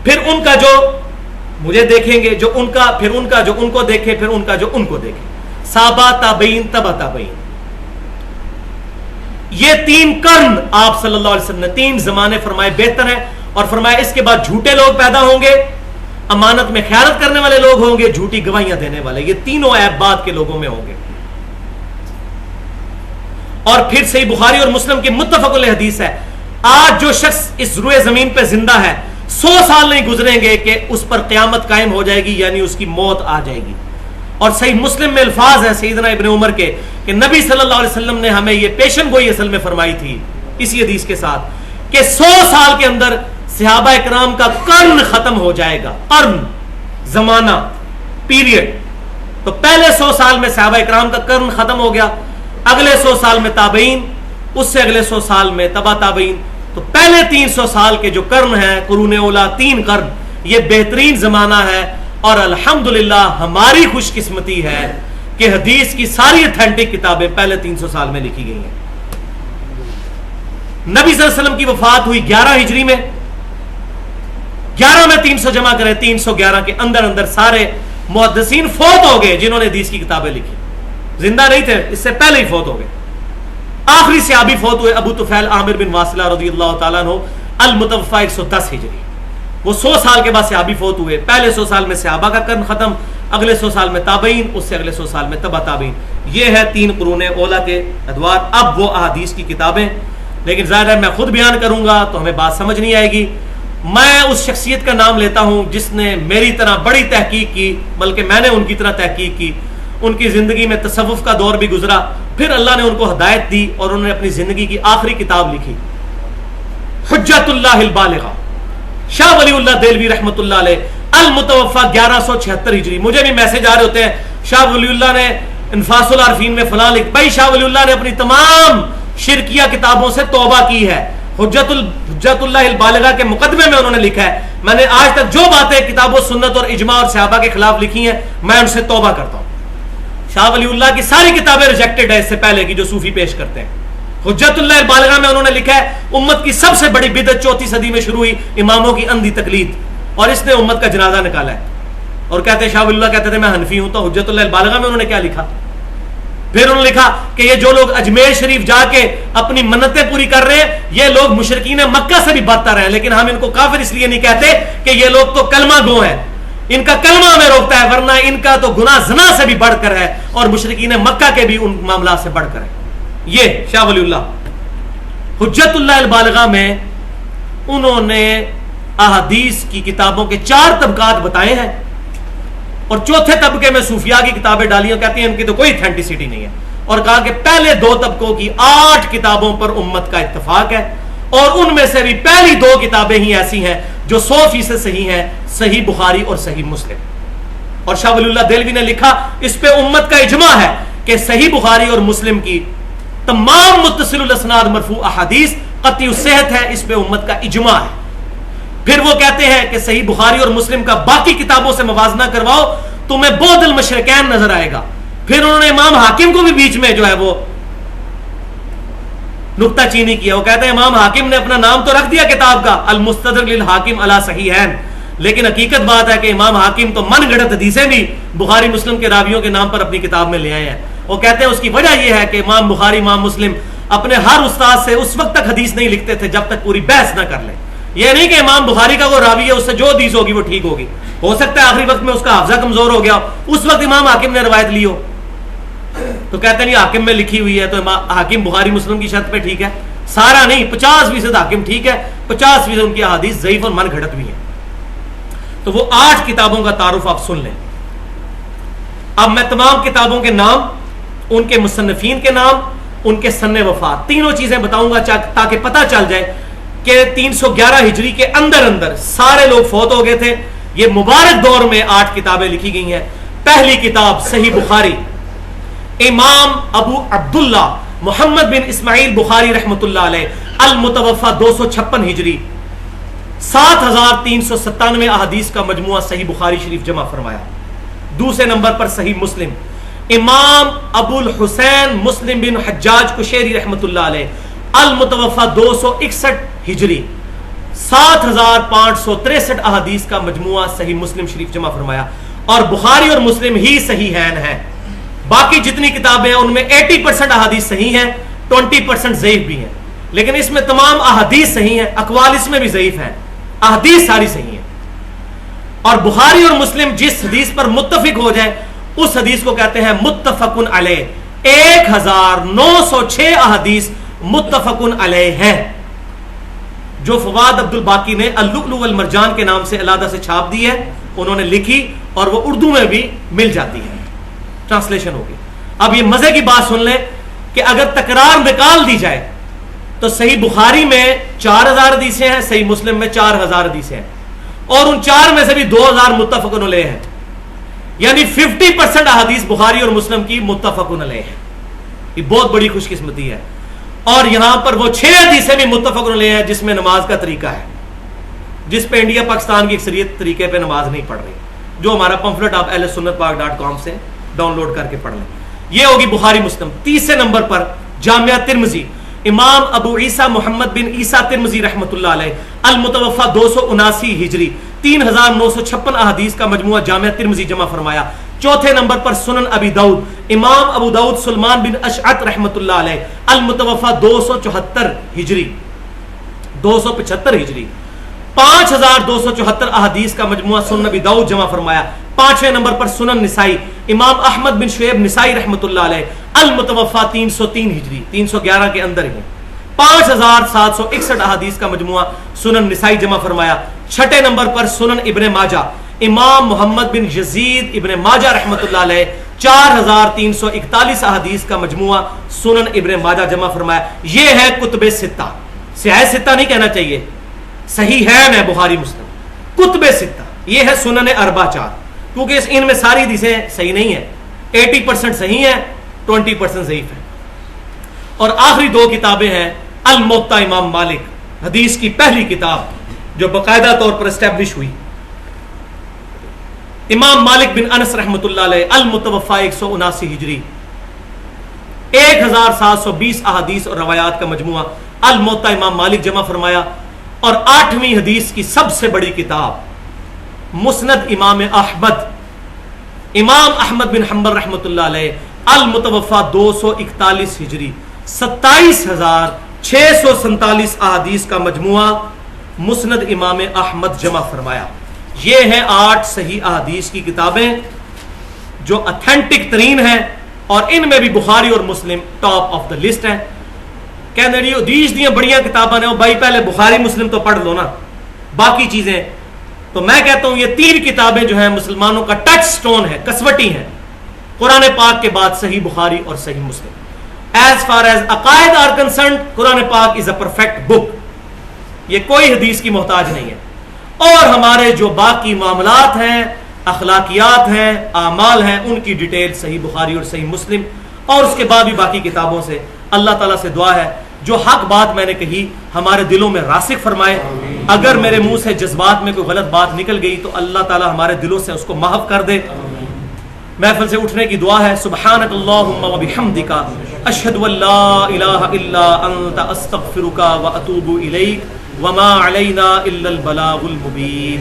پھر ان کا جو مجھے دیکھیں گے، جو ان کا، پھر ان کا جو ان کو دیکھے، پھر ان کا جو ان کو دیکھے، صحابہ تابعین تبع تابعین. یہ 3 قرن آپ صلی اللہ علیہ وسلم نے 3 زمانے فرمائے بہتر ہیں، اور فرمایا اس کے بعد جھوٹے لوگ پیدا ہوں گے، امانت میں خیانت کرنے والے لوگ ہوں گے، جھوٹی گواہیاں دینے والے. یہ تینوں عیب بعد کے لوگوں میں ہوں گے. اور پھر صحیح بخاری اور مسلم کی متفق علیہ حدیث ہے، آج جو شخص اس روئے زمین پہ زندہ ہے 100 سال نہیں گزریں گے کہ اس پر قیامت قائم ہو جائے گی، یعنی اس کی موت آ جائے گی. اور صحیح مسلم میں الفاظ ہیں سیدنا ابن عمر کے کہ نبی صلی اللہ علیہ وسلم نے ہمیں یہ پیشن گوئی اصل میں فرمائی تھی اسی حدیث کے ساتھ کہ 100 سال کے اندر صحابہ اکرام کا قرن ختم ہو جائے گا. قرن زمانہ پیریڈ، تو پہلے 100 سال میں صحابہ اکرام کا قرن ختم ہو گیا، اگلے 100 سال میں تابعین، اس سے اگلے 100 سال میں تبع تابعین. تو پہلے 300 سال کے جو قرن ہیں قرون اولا 3 قرن، یہ بہترین زمانہ ہے. اور الحمدللہ ہماری خوش قسمتی ہے کہ حدیث کی ساری اتھینٹک کتابیں پہلے 300 سال میں لکھی گئی ہیں. نبی صلی اللہ علیہ وسلم کی وفات ہوئی 11 ہجری میں. 11 میں 300 جمع کریں، 311 کے اندر اندر سارے محدثین فوت ہو گئے جنہوں نے حدیث کی کتابیں لکھی، زندہ نہیں تھے، اس سے پہلے ہی فوت ہو گئے. آخری صحابی فوت ہوئے ابو طفیل عامر بن واصلہ رضی اللہ تعالیٰ عنہ المتوفا 110 ہجری. وہ 100 سال کے بعد صحابی فوت ہوئے. پہلے 100 سال میں صحابہ کا قرن ختم، اگلے 100 سال میں تابعین، اس سے اگلے 100 سال میں تبع تابعین. یہ ہے 3 قرون اولا کے ادوار. اب وہ احادیث کی کتابیں، لیکن ظاہر ہے میں خود بیان کروں گا تو ہمیں بات سمجھ نہیں آئے گی. میں اس شخصیت کا نام لیتا ہوں جس نے میری طرح بڑی تحقیق کی، بلکہ میں نے ان کی طرح تحقیق کی. ان کی زندگی میں تصوف کا دور بھی گزرا، پھر اللہ نے ان کو ہدایت دی اور انہوں نے اپنی زندگی کی آخری کتاب لکھی حجت اللہ البالغہ، شاہ ولی اللہ دہلوی رحمۃ اللہ علیہ المتوفا 1176 ہجری. مجھے بھی میسج آ رہے ہوتے ہیں شاہ ولی اللہ نے انفاس العارفین میں فلاں لکھ. بھائی شاہ ولی اللہ نے اپنی تمام شرکیہ کتابوں سے توبہ کی ہے. حجت اللہ البالغہ کے مقدمے میں انہوں نے لکھا ہے میں نے آج تک جو باتیں کتاب و سنت اور اجماع اور صحابہ کے خلاف لکھی ہیں میں ان سے توبہ کرتا ہوں. شاہ ولی اللہ کی ساری کتابیں ریجیکٹڈ ہے اس سے پہلے کی جو صوفی پیش کرتے ہیں. حجت اللہ البالغہ میں انہوں نے لکھا ہے امت کی سب سے بڑی بدعت 4 صدی میں شروع ہوئی اماموں کی اندھی تقلید، اور اس نے امت کا جنازہ نکالا ہے. اور کہتے ہیں شاہ ولی اللہ کہتے تھے میں حنفی ہوں، تو حجت اللہ البالغہ میں انہوں نے کیا لکھا؟ پھر انہوں نے لکھا کہ یہ جو لوگ اجمیر شریف جا کے اپنی منتیں پوری کر رہے ہیں یہ لوگ مشرکین مکہ سے بھی بدتر ہیں، لیکن ہم ان کو کافر اس لیے نہیں کہتے کہ یہ لوگ تو کلمہ گو ہیں، ان کا کلمہ ہمیں روکتا ہے، ورنہ ان کا تو گناہ زنا سے بھی بڑھ کر ہے اور مشرکین مکہ کے بھی ان معاملات سے بڑھ کر ہے۔ یہ شاہ ولی اللہ حجت اللہ البالغہ میں انہوں نے احادیث کی کتابوں کے 4 طبقات بتائے ہیں، اور چوتھے طبقے میں صوفیاء کی کتابیں ڈالی ہیں، کہتے ہیں ان کی تو کوئی اتھینٹسٹی نہیں ہے، اور کہا کہ پہلے 2 طبقوں کی 8 کتابوں پر امت کا اتفاق ہے، اور ان میں سے بھی پہلی 2 کتابیں ہی ایسی ہیں جو 100% صحیح ہیں، صحیح بخاری اور صحیح مسلم۔ اور شاہ ولی اللہ دہلوی نے لکھا اس پہ امت کا اجماع ہے کہ صحیح بخاری اور مسلم کی تمام متصل الاسناد مرفوع احادیث قطعی الصحت ہے، اس پہ امت کا اجماع ہے۔ پھر وہ کہتے ہیں کہ صحیح بخاری اور مسلم کا باقی کتابوں سے موازنہ کرواؤ تمہیں بعد المشرکین نظر آئے گا۔ پھر انہوں نے امام حاکم کو بھی بیچ میں جو ہے وہ نکتہ چینی کیا، وہ کہتے ہیں امام حاکم نے اپنا نام تو رکھ دیا کتاب کا المستدرک للحاکم علی صحیحین، لیکن حقیقت بات ہے کہ امام حاکم تو من گھڑت حدیثیں بھی بخاری مسلم کے راویوں کے نام پر اپنی کتاب میں لے آئے ہیں۔ وہ کہتے ہیں اس کی وجہ یہ ہے کہ امام بخاری امام مسلم اپنے ہر استاد سے اس وقت تک حدیث نہیں لکھتے تھے جب تک پوری بحث نہ کر لیں۔ یہ نہیں کہ امام بخاری کا وہ راوی ہے اس سے جو حدیث ہوگی وہ ٹھیک ہوگی، ہو سکتا ہے آخری وقت میں اس کا حافظہ کمزور ہو گیا، اس وقت امام حاکم نے روایت لی ہو، تو کہتے ہیں نہیں حاکم میں لکھی ہوئی ہے تو حاکم بخاری مسلم کی شرط پہ ٹھیک ہے، سارا نہیں، 50% حاکم ٹھیک ہے، 50% ان کی احادیث ضعیف اور من گھڑت بھی ہیں۔ تو وہ 8 کتابوں کا تعارف آپ سن لیں۔ اب میں تمام کتابوں کے نام، ان کے مصنفین کے نام، ان کے سن وفات، تینوں چیزیں بتاؤں گا تاکہ پتہ چل جائے کہ 311 ہجری کے اندر سارے لوگ فوت ہو گئے تھے۔ یہ مبارک دور میں 8 کتابیں لکھی گئی ہیں۔ پہلی کتاب صحیح بخاری، امام ابو عبداللہ محمد بن اسماعیل بخاری رحمۃ اللہ علیہ، المتوفى 256 ہجری، 7397 احادیث کا مجموعہ صحیح بخاری شریف جمع فرمایا۔ دوسرے نمبر پر صحیح مسلم، امام ابو الحسین مسلم بن حجاج قشیری رحمۃ اللہ علیہ، المتوفى 261 ہجری، 7563 احادیث کا مجموعہ صحیح مسلم شریف جمع فرمایا۔ اور بخاری اور مسلم ہی صحیح ہیں، باقی جتنی کتابیں ہیں ان میں 80% احادیث صحیح ہیں، 20% ضعیف بھی ہیں، لیکن اس میں تمام احادیث صحیح ہیں، اقوال اس میں بھی ضعیف ہیں، احادیث ساری صحیح ہیں۔ اور بخاری اور مسلم جس حدیث پر متفق ہو جائے اس حدیث کو کہتے ہیں متفق علیہ۔ 1906 احادیث متفق علیہ ہیں، جو فواد عبد الباقی نے اللؤلؤ والمرجان کے نام سے علیحدہ سے چھاپ دی ہے، انہوں نے لکھی اور وہ اردو میں بھی مل جاتی ہے، ٹرانسلیشن ہوگی۔ اب یہ مزے کی بات سن لیں کہ اگر تکرار نکال دی جائے تو صحیح بخاری میں 4000 حدیثیں ہیں، صحیح مسلم میں 4000 حدیثیں ہیں، اور ان 4 میں سے بھی 2000 متفق علیہ ہیں، یعنی 50% احادیث بخاری اور مسلم کی متفق علیہ ہیں۔ یہ بہت بڑی خوش قسمتی ہے۔ اور یہاں پر وہ 6 حدیثیں بھی متفق علیہ ہیں جس میں نماز کا طریقہ ہے، جس پہ انڈیا پاکستان کی اکثریت طریقے پہ نماز نہیں پڑھ رہی، جو ہمارا پمفلٹ آپ ahlsunnatpak.com سے ڈاؤن لوڈ کر کے پڑھ لیں۔ یہ ہوگی بخاری مسلم۔ تیسرے نمبر پر جامعہ ترمذی، امام ابو عیسیٰ محمد بن عیسیٰ ترمذی رحمۃ اللہ علیہ، المتوفى 279 ہجری، 3956 احادیث کا مجموعہ جامعہ ترمذی جمع فرمایا۔ چوتھے نمبر پر سنن ابی داؤد، امام ابو داؤد سلمان بن اشعث رحمۃ اللہ علیہ، المتوفى 274 ہجری، 275 ہجری، 5274 احادیث کا مجموعہ سنن ابی داؤد جمع فرمایا۔ پانچویں نمبر پر سنن نسائی، امام احمد بن شعیب نسائی رحمۃ اللہ علیہ، المتوفى 303 ہجری، 311 کے اندر ہی، 5761 احادیث کا مجموعہ سنن نسائی جمع فرمایا۔ چھٹے نمبر پر سنن ابن ماجہ، امام محمد بن یزید ابن ماجہ رحمۃ اللہ علیہ، 4341 احادیث کا مجموعہ سنن ابن ماجہ جمع فرمایا۔ یہ ہے کتب ستہ، سیاہ ستہ نہیں کہنا چاہیے، صحیحین ہے بخاری مسلم، کتب ستہ، یہ ہے سنن اربع 4، کیونکہ ان میں ساری حدیثیں صحیح نہیں ہیں، 80% صحیح ہیں، 20% ضعیف ہیں۔ اور آخری 2 کتابیں ہیں الموطا امام مالک، حدیث کی پہلی کتاب جو باقاعدہ طور پر اسٹیبلش ہوئی، امام مالک بن انس رحمۃ اللہ علیہ، المتوفى 179 ہجری، 1720 احادیث اور روایات کا مجموعہ الموطا امام مالک جمع فرمایا۔ اور 8ویں حدیث کی سب سے بڑی کتاب مسند امام احمد، امام احمد بن حنبل رحمۃ اللہ علیہ، المتوفا 241 ہجری 27,647 احادیث کا مجموعہ مسند امام احمد جمع فرمایا. یہ ہیں 8 صحیح احادیث کی کتابیں جو اتھینٹک ترین ہیں, اور ان میں بھی بخاری اور مسلم ٹاپ آف دا لسٹ ہیں. کہنے رہی حدیث دیاں بڑیاں کتاباں نے, بھائی پہلے بخاری مسلم تو پڑھ لو نا, باقی چیزیں. تو میں کہتا ہوں یہ 3 کتابیں جو ہیں مسلمانوں کا ٹچ سٹون ہے, کسوٹی ہیں, قرآن پاک کے بعد صحیح بخاری اور صحیح مسلم. ایز فار ایز عقائد آر کنسرنڈ, قرآن پاک از اے پرفیکٹ بک, یہ کوئی حدیث کی محتاج نہیں ہے. اور ہمارے جو باقی معاملات ہیں, اخلاقیات ہیں, اعمال ہیں, ان کی ڈیٹیل صحیح بخاری اور صحیح مسلم, اور اس کے بعد بھی باقی کتابوں سے. اللہ تعالیٰ سے دعا ہے جو حق بات میں نے کہی ہمارے دلوں میں راسخ فرمائے. اگر میرے منہ سے جذبات میں کوئی غلط بات نکل گئی تو اللہ تعالیٰ ہمارے دلوں سے اس کو محو کر دے. محفل سے اٹھنے کی دعا ہے. سبحانک اللہم و بحمدک, اشہد ان لا الہ الا انت, استغفرک و اتوب الیک, وما علینا الا البلاغ المبین.